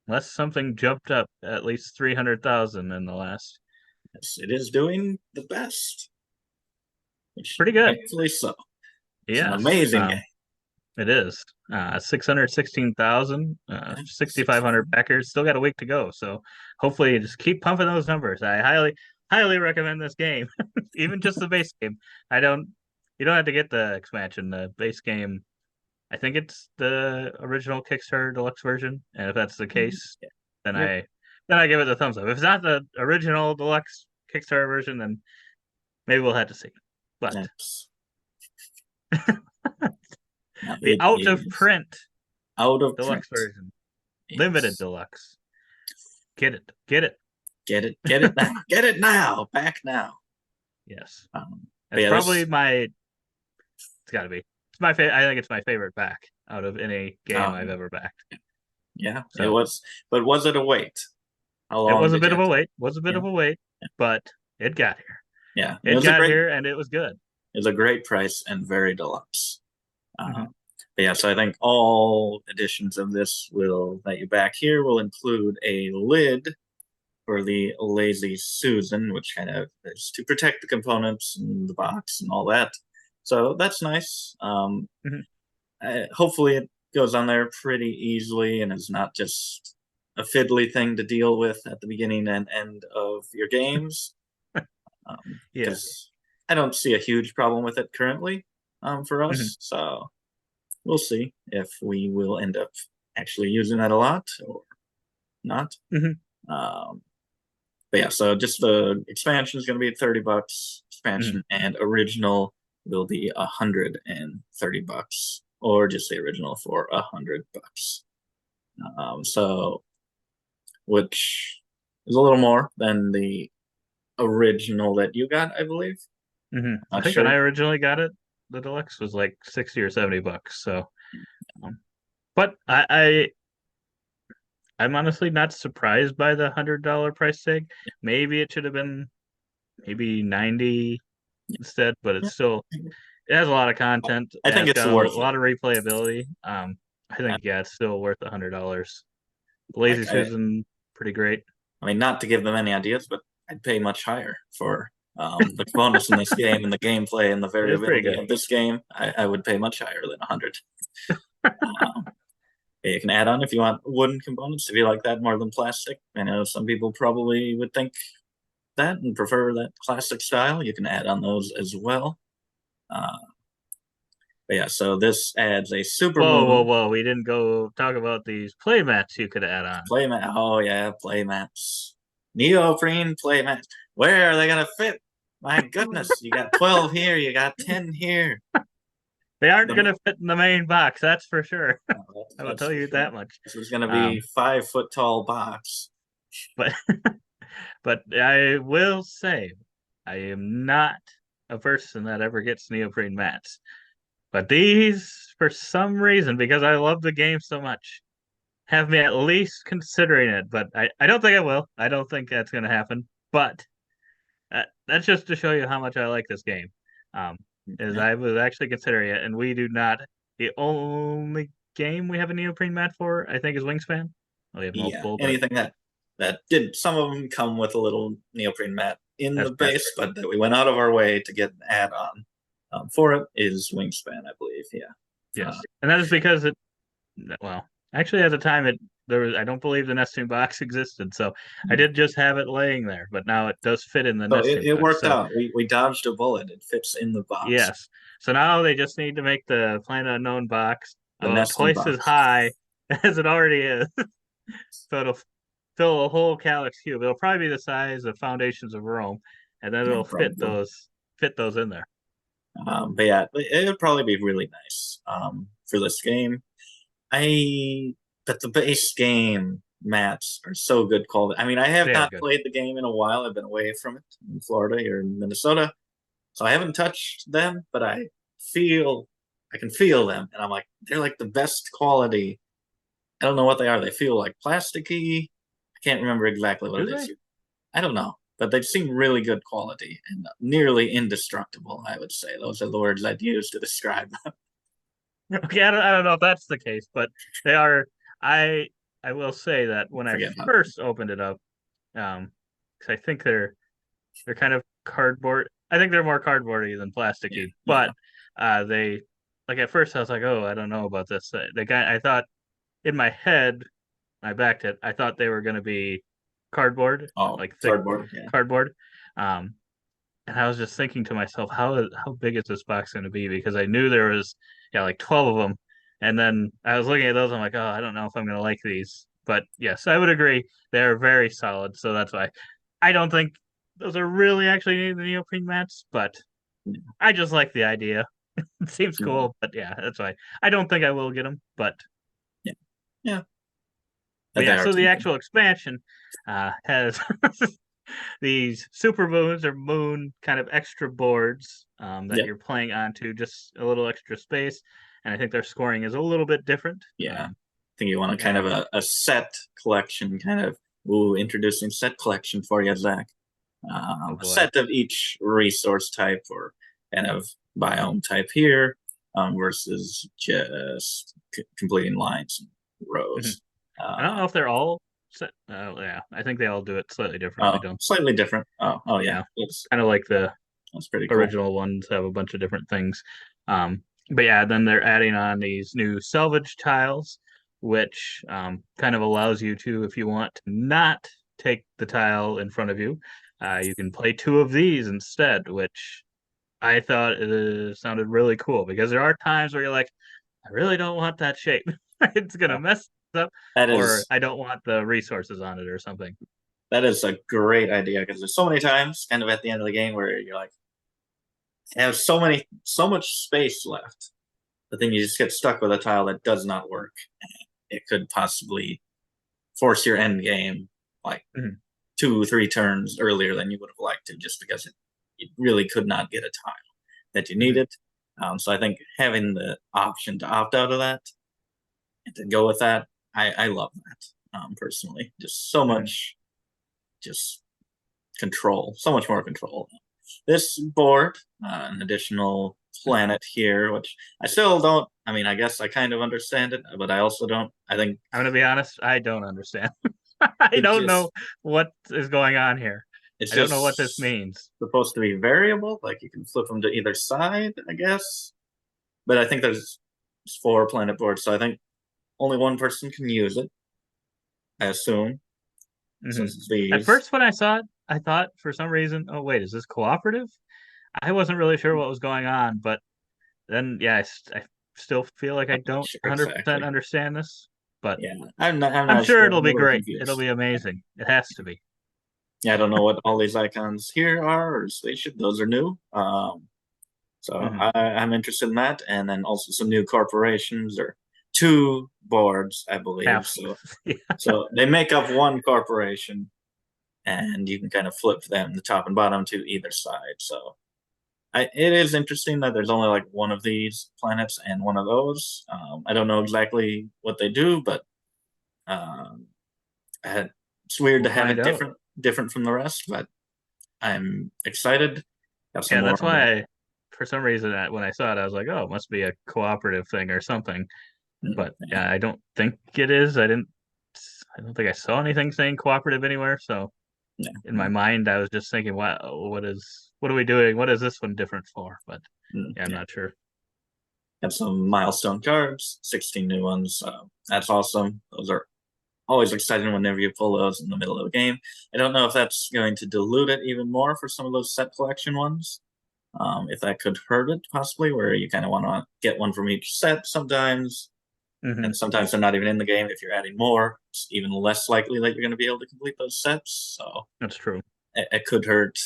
Speaker 2: Unless something jumped up at least 300,000 in the last.
Speaker 3: Yes, it is doing the best. Which
Speaker 2: Pretty good.
Speaker 3: rightfully so. It's an
Speaker 2: Yes.
Speaker 3: amazing game.
Speaker 2: It is. 616,000,
Speaker 3: Yeah,
Speaker 2: 6,500 backers. Still got a week to go. So hopefully just keep pumping those numbers. I highly recommend this game. Even just the base game. You don't have to get the expansion. The base game, I think it's the original Kickstarter deluxe version. And if that's the case, then
Speaker 3: Yep.
Speaker 2: I give it the thumbs up. If it's not the original deluxe Kickstarter version, then maybe we'll have to see. But
Speaker 3: That's,
Speaker 2: the
Speaker 3: it
Speaker 2: out of
Speaker 3: is
Speaker 2: print
Speaker 3: out of print.
Speaker 2: deluxe version, limited
Speaker 3: Yes.
Speaker 2: deluxe. Get it. Get it.
Speaker 3: Get it. Get it now. Get it now. Back now.
Speaker 2: Yes.
Speaker 3: But
Speaker 2: It's
Speaker 3: yeah,
Speaker 2: probably it's got to be. It's my favorite. I think it's my favorite back out of any game I've ever backed.
Speaker 3: Yeah,
Speaker 2: So,
Speaker 3: it was. But was it a wait? How long
Speaker 2: it was a
Speaker 3: did
Speaker 2: bit
Speaker 3: you
Speaker 2: of
Speaker 3: have
Speaker 2: a
Speaker 3: to-
Speaker 2: wait. Was a bit of a wait, but it got here.
Speaker 3: Yeah,
Speaker 2: It got here, and it was good.
Speaker 3: It was a great price and very deluxe.
Speaker 2: Mhm.
Speaker 3: But yeah, so I think all editions of this that you back here will include a lid for the Lazy Susan, which kind of is to protect the components and the box and all that. So that's nice.
Speaker 2: Mhm.
Speaker 3: Hopefully it goes on there pretty easily and is not just a fiddly thing to deal with at the beginning and end of your games.
Speaker 2: Yeah.
Speaker 3: Because I don't see a huge problem with it currently for us.
Speaker 2: Mhm.
Speaker 3: So we'll see if we will end up actually using that a lot or not.
Speaker 2: Mhm.
Speaker 3: But yeah, so just the expansion is going to be $30. Expansion and original will be $130, or just the original for $100. So, which is a little more than the original that you got, I believe.
Speaker 2: I think when I originally got it, the deluxe was like $60 or $70. So, but I'm honestly not surprised by the $100 price tag. Maybe it should have been maybe 90 instead, but it's still it has a lot of content.
Speaker 3: I think
Speaker 2: and
Speaker 3: it's
Speaker 2: got
Speaker 3: worth
Speaker 2: a lot of replayability. I think it's still worth $100. Lazy
Speaker 3: Like,
Speaker 2: Susan, pretty great.
Speaker 3: I mean, not to give them any ideas, but I'd pay much higher for the bonus in this game and the gameplay and the
Speaker 2: It is pretty
Speaker 3: variability
Speaker 2: good.
Speaker 3: of this game. I would pay much higher than 100. You can add on if you want wooden components, if you like that more than plastic. I know some people probably would think that and prefer that classic style. You can add on those as well. But yeah, so this adds a Supermoon
Speaker 2: Whoa! We didn't go talk about these play mats you could add on.
Speaker 3: playmat. Oh yeah, playmats. Neoprene playmats. Where are they gonna fit? My goodness, you got 12 here, you got 10 here.
Speaker 2: They aren't going to fit in the main box, that's for sure. I will
Speaker 3: That's
Speaker 2: tell
Speaker 3: for
Speaker 2: you
Speaker 3: sure.
Speaker 2: that much.
Speaker 3: This is gonna be 5-foot tall box.
Speaker 2: But but I will say, I am not a person that ever gets neoprene mats. But these, for some reason, because I love the game so much, have me at least considering it. But I don't think I will. I don't think that's going to happen. But that's just to show you how much I like this game. Is
Speaker 3: Yeah.
Speaker 2: I was actually considering it, and we do not. The only game we have a neoprene mat for, I think, is Wingspan. We have
Speaker 3: Yeah,
Speaker 2: multiple, but
Speaker 3: anything that did. Some of them come with a little neoprene mat in
Speaker 2: that's
Speaker 3: the base, but that we went out of our way to get an add-on for it is Wingspan, I believe. Yeah.
Speaker 2: yes, and that is because it. Well, actually, at the time, I don't believe the nesting box existed, so I did just have it laying there. But now it does fit in the
Speaker 3: So
Speaker 2: nesting
Speaker 3: it
Speaker 2: box.
Speaker 3: worked
Speaker 2: So
Speaker 3: out. We dodged a bullet. It fits in the box.
Speaker 2: yes. So now they just need to make the Planet Unknown box
Speaker 3: The
Speaker 2: about
Speaker 3: nesting
Speaker 2: twice as
Speaker 3: box.
Speaker 2: high as it already is. So it'll fill a whole Calyx cube. It'll probably be the size of Foundations of Rome, and then it'll
Speaker 3: Probably.
Speaker 2: fit those in there.
Speaker 3: But yeah, it would probably be really nice for this game. But the base game mats are so good quality. I mean, I have
Speaker 2: They are
Speaker 3: not
Speaker 2: good.
Speaker 3: played the game in a while. I've been away from it in Florida or in Minnesota, so I haven't touched them. But I can feel them, and I'm like, they're like the best quality. I don't know what they are. They feel like plasticky. I can't remember exactly what
Speaker 2: Do
Speaker 3: it is.
Speaker 2: they?
Speaker 3: I don't know, but they seem really good quality and nearly indestructible. I would say those are the words I'd use to describe them.
Speaker 2: Okay, I don't know if that's the case, but they are. I will say that when I
Speaker 3: Forget about
Speaker 2: first opened it up, because I think they're kind of cardboard. I think they're more cardboardy than plasticky.
Speaker 3: Yeah,
Speaker 2: But they like at first I was like, oh, I don't know about this. The guy I thought in my head, I backed it. I thought they were going to be cardboard,
Speaker 3: oh,
Speaker 2: like thick
Speaker 3: cardboard. Yeah.
Speaker 2: cardboard. Um, and I was just thinking to myself, how big is this box going to be? Because I knew there was like 12 of them, and then I was looking at those. I'm like, oh, I don't know if I'm going to like these. But yes, I would agree they're very solid. So that's why I don't think those are really actually the neoprene mats. But I just like the idea. It seems
Speaker 3: Yeah.
Speaker 2: cool. But yeah, that's why I don't think I will get them. But
Speaker 3: Yeah. Yeah.
Speaker 2: But
Speaker 3: They
Speaker 2: yeah,
Speaker 3: are
Speaker 2: so the
Speaker 3: tempting.
Speaker 2: actual expansion has these supermoons or moon kind of extra boards that
Speaker 3: Yep.
Speaker 2: you're playing onto, just a little extra space. And I think their scoring is a little bit different.
Speaker 3: Yeah. I think you want a kind of
Speaker 2: and-
Speaker 3: a set collection, kind of, introducing set collection for you, Zach.
Speaker 2: Oh
Speaker 3: A
Speaker 2: boy.
Speaker 3: set of each resource type or kind of biome type here, versus just completing lines and rows.
Speaker 2: I don't know if they're all set. Yeah, I think they all do it slightly differently,
Speaker 3: Oh,
Speaker 2: don't
Speaker 3: slightly different. Oh yeah.
Speaker 2: Yeah, kind of like the
Speaker 3: That's pretty cool.
Speaker 2: original ones have a bunch of different things. But yeah, then they're adding on these new salvage tiles, which kind of allows you to, if you want to not take the tile in front of you, you can play two of these instead, which I thought sounded really cool because there are times where you're like, I really don't want that shape. It's gonna mess up,
Speaker 3: That
Speaker 2: or
Speaker 3: is
Speaker 2: I don't want the resources on it or something.
Speaker 3: that is a great idea because there's so many times, kind of at the end of the game, where you're like, I have so much space left, but then you just get stuck with a tile that does not work. It could possibly force your end game like
Speaker 2: Mhm.
Speaker 3: 2 3 turns earlier than you would have liked to, just because it really could not get a tile that you needed. So I think having the option to opt out of that and to go with that, I love that, personally. Just so much, just control, so much more control. This board, an additional planet here, which I still don't. I mean, I guess I kind of understand it, but I also don't. I think
Speaker 2: I'm gonna be honest, I don't understand. I
Speaker 3: it
Speaker 2: don't
Speaker 3: just
Speaker 2: know what is going on here.
Speaker 3: it's
Speaker 2: I don't know what this
Speaker 3: just
Speaker 2: means.
Speaker 3: supposed to be variable. Like you can flip them to either side, I guess. But I think there's 4 planet boards, so I think only one person can use it. I assume,
Speaker 2: hmm
Speaker 3: since it's
Speaker 2: At
Speaker 3: these.
Speaker 2: first, when I saw it, I thought for some reason, oh wait, is this cooperative? I wasn't really sure what was going on, but then yeah, I still feel like I
Speaker 3: I'm not
Speaker 2: don't
Speaker 3: sure
Speaker 2: 100%
Speaker 3: exactly.
Speaker 2: understand this, but
Speaker 3: Yeah, I'm not. I'm
Speaker 2: I'm
Speaker 3: not
Speaker 2: sure
Speaker 3: sure.
Speaker 2: it'll
Speaker 3: I'm a
Speaker 2: be
Speaker 3: little
Speaker 2: great. It'll
Speaker 3: confused.
Speaker 2: be amazing. It has to be.
Speaker 3: Yeah, I don't know what all these icons here are or station. Those are new. So
Speaker 2: hmm
Speaker 3: I'm interested in that, and then also some new corporations or 2 boards, I believe.
Speaker 2: Half.
Speaker 3: So
Speaker 2: Yeah.
Speaker 3: so they make up one corporation, and you can kind of flip them, the top and bottom, to either side. So it is interesting that there's only like one of these planets and one of those. I don't know exactly what they do, but um, it's weird
Speaker 2: We'll
Speaker 3: to have
Speaker 2: find
Speaker 3: it
Speaker 2: out.
Speaker 3: different from the rest. But I'm excited. Got some
Speaker 2: Yeah,
Speaker 3: more.
Speaker 2: that's why for some reason, when I saw it, I was like, oh, it must be a cooperative thing or something. But
Speaker 3: Yeah,
Speaker 2: yeah, I don't think it is. I don't think I saw anything saying cooperative anywhere. So
Speaker 3: yeah,
Speaker 2: in my mind, I was just thinking, wow, what are we doing? What is this one different for? But yeah, I'm
Speaker 3: yeah.
Speaker 2: not sure.
Speaker 3: Have some milestone cards, 16 new ones. So that's awesome. Those are always exciting whenever you pull those in the middle of a game. I don't know if that's going to dilute it even more for some of those set collection ones. If that could hurt it possibly, where you kind of want to get one from each set sometimes,
Speaker 2: hmm
Speaker 3: and sometimes they're not even in the game. If you're adding more, it's even less likely that you're going to be able to complete those sets. So
Speaker 2: That's true.
Speaker 3: it could hurt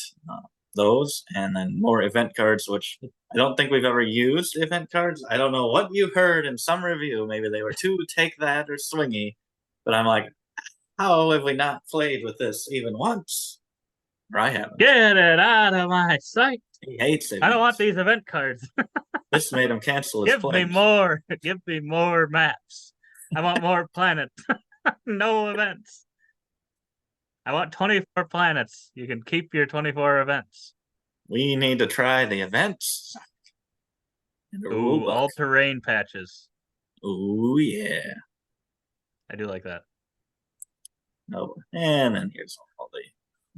Speaker 3: those, and then more event cards, which I don't think we've ever used event cards. I don't know what you heard in some review. Maybe they were too take that or swingy, but I'm like, how have we not played with this even once? Or I haven't.
Speaker 2: Get it out of my sight.
Speaker 3: He hates
Speaker 2: I don't want
Speaker 3: events.
Speaker 2: these event cards.
Speaker 3: This made him cancel his
Speaker 2: Give me
Speaker 3: pledge.
Speaker 2: more. Give me more maps. I want more planets. No events. I want 24 planets. You can keep your 24 events.
Speaker 3: We need to try the events in the rule
Speaker 2: Ooh,
Speaker 3: book.
Speaker 2: all terrain patches.
Speaker 3: Oh yeah.
Speaker 2: I do like that.
Speaker 3: No, and then here's all the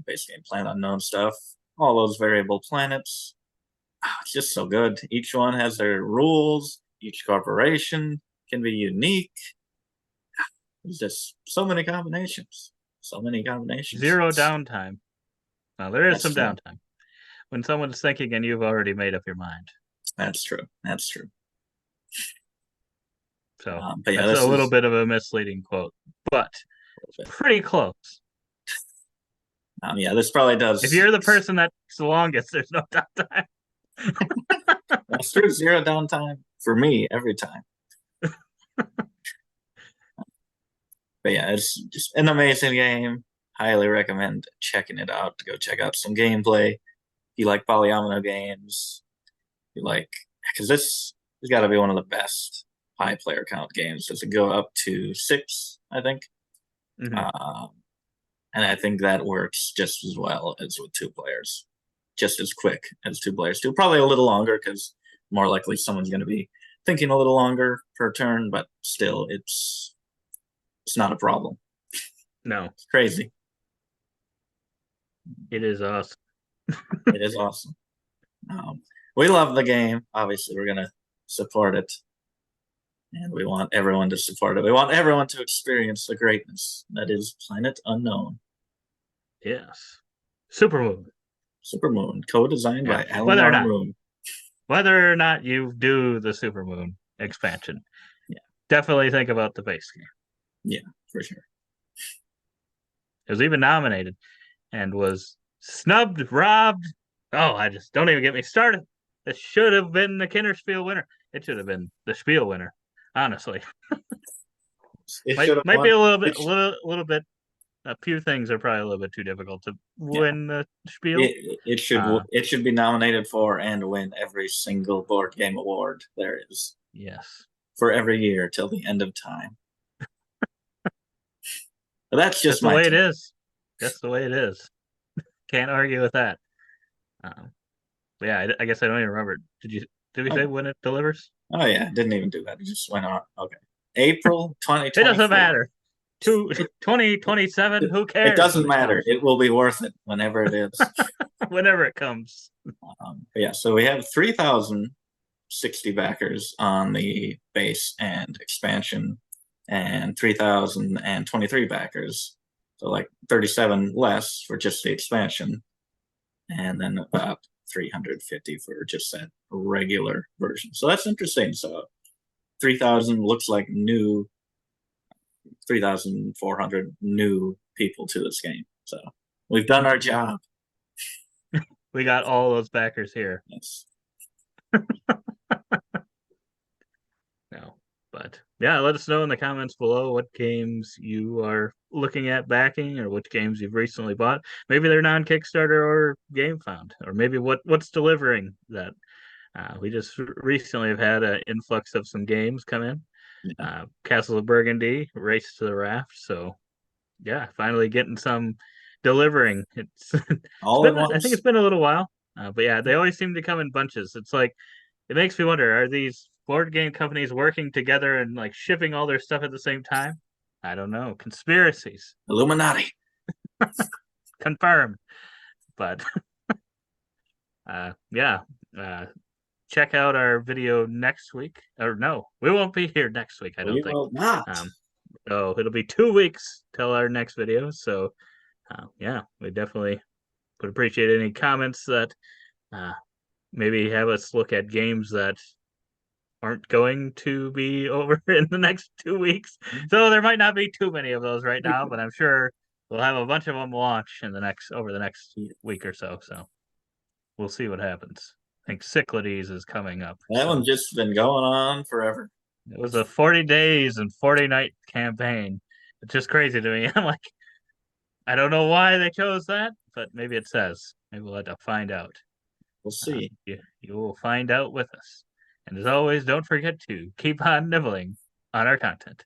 Speaker 3: base game Planet Unknown stuff. All those variable planets. It's just so good. Each one has their rules. Each corporation can be unique. There's just so many combinations. So many combinations.
Speaker 2: Zero downtime. Now, there is
Speaker 3: That's
Speaker 2: some
Speaker 3: true.
Speaker 2: downtime. When someone's thinking and you've already made up your mind.
Speaker 3: That's true. That's true.
Speaker 2: So
Speaker 3: But yeah,
Speaker 2: that's a
Speaker 3: this
Speaker 2: little
Speaker 3: is
Speaker 2: bit of a misleading quote, but pretty close.
Speaker 3: yeah, this probably
Speaker 2: If
Speaker 3: does.
Speaker 2: you're the person that's the longest, there's no downtime.
Speaker 3: That's true. Zero downtime for me every time. But yeah, it's just an amazing game. Highly recommend checking it out. Go check out some gameplay. If you like polyomino games, you like, because this has got to be one of the best high player count games. Does it go up to 6? I think. And I think that works just as well as with 2 players, just as quick as 2 players do. Probably a little longer because more likely someone's going to be thinking a little longer per turn, but still, it's not a problem.
Speaker 2: No,
Speaker 3: It's crazy.
Speaker 2: it is awesome.
Speaker 3: It is awesome. We love the game. Obviously, we're going to support it. And we want everyone to support it. We want everyone to experience the greatness that is Planet Unknown.
Speaker 2: Yes. Supermoon.
Speaker 3: Supermoon, co-designed by Alan
Speaker 2: Whether or not,
Speaker 3: Moon.
Speaker 2: whether or not you do the Supermoon expansion, definitely think about the base game.
Speaker 3: Yeah, for sure.
Speaker 2: It was even nominated and was snubbed, robbed. Oh, I just don't even get me started. It should have been the Kinderspiel winner. It should have been the Spiel winner, honestly. Might be a little bit. A few things are probably a little bit too difficult to win the Spiel.
Speaker 3: It should be nominated for and win every single board game award there is.
Speaker 2: Yes.
Speaker 3: For every year till the end of time. But that's just
Speaker 2: the way it is. That's the way it is. Can't argue with that. But yeah, I guess I don't even remember. Did we say when it delivers?
Speaker 3: Oh yeah, didn't even do that. It just went on. Okay. April 2024.
Speaker 2: It doesn't matter. 2027, who cares?
Speaker 3: It doesn't matter. It will be worth it whenever it is.
Speaker 2: Whenever it comes.
Speaker 3: Yeah, so we have 3,060 backers on the base and expansion, and 3,023 backers. So like 37 less for just the expansion, and then about 350 for just that regular version. So that's interesting. So 3,000 looks like 3,400 new people to this game. So we've done our job.
Speaker 2: We got all those backers here.
Speaker 3: Yes.
Speaker 2: No, but yeah, let us know in the comments below what games you are looking at backing, or which games you've recently bought. Maybe they're non-Kickstarter or GameFound, or maybe what's delivering that. We just recently have had an influx of some games come in. Castles of Burgundy, Race to the Raft. So yeah, finally getting some delivering. It's I think it's been a little while, but yeah, they always seem to come in bunches. It's like, it makes me wonder, are these board game companies working together and like shipping all their stuff at the same time? I don't know. Conspiracies.
Speaker 3: Illuminati.
Speaker 2: Confirmed. But yeah. Check out our video next week. Or no, we won't be here next week, I don't think.
Speaker 3: Will not.
Speaker 2: So it'll be 2 weeks till our next video. So yeah, we definitely would appreciate any comments that maybe have us look at games that aren't going to be over in the next 2 weeks. So there might not be too many of those right now, but I'm sure we'll have a bunch of them launch over the next week or so. So we'll see what happens. I think Cyclades is coming up.
Speaker 3: That one's just been going on forever.
Speaker 2: It was a 40 days and 40 night campaign. It's just crazy to me. I'm like, I don't know why they chose that, but maybe it says. Maybe we'll have to find out.
Speaker 3: We'll see.
Speaker 2: You will find out with us. And as always, don't forget to keep on nibbling on our content.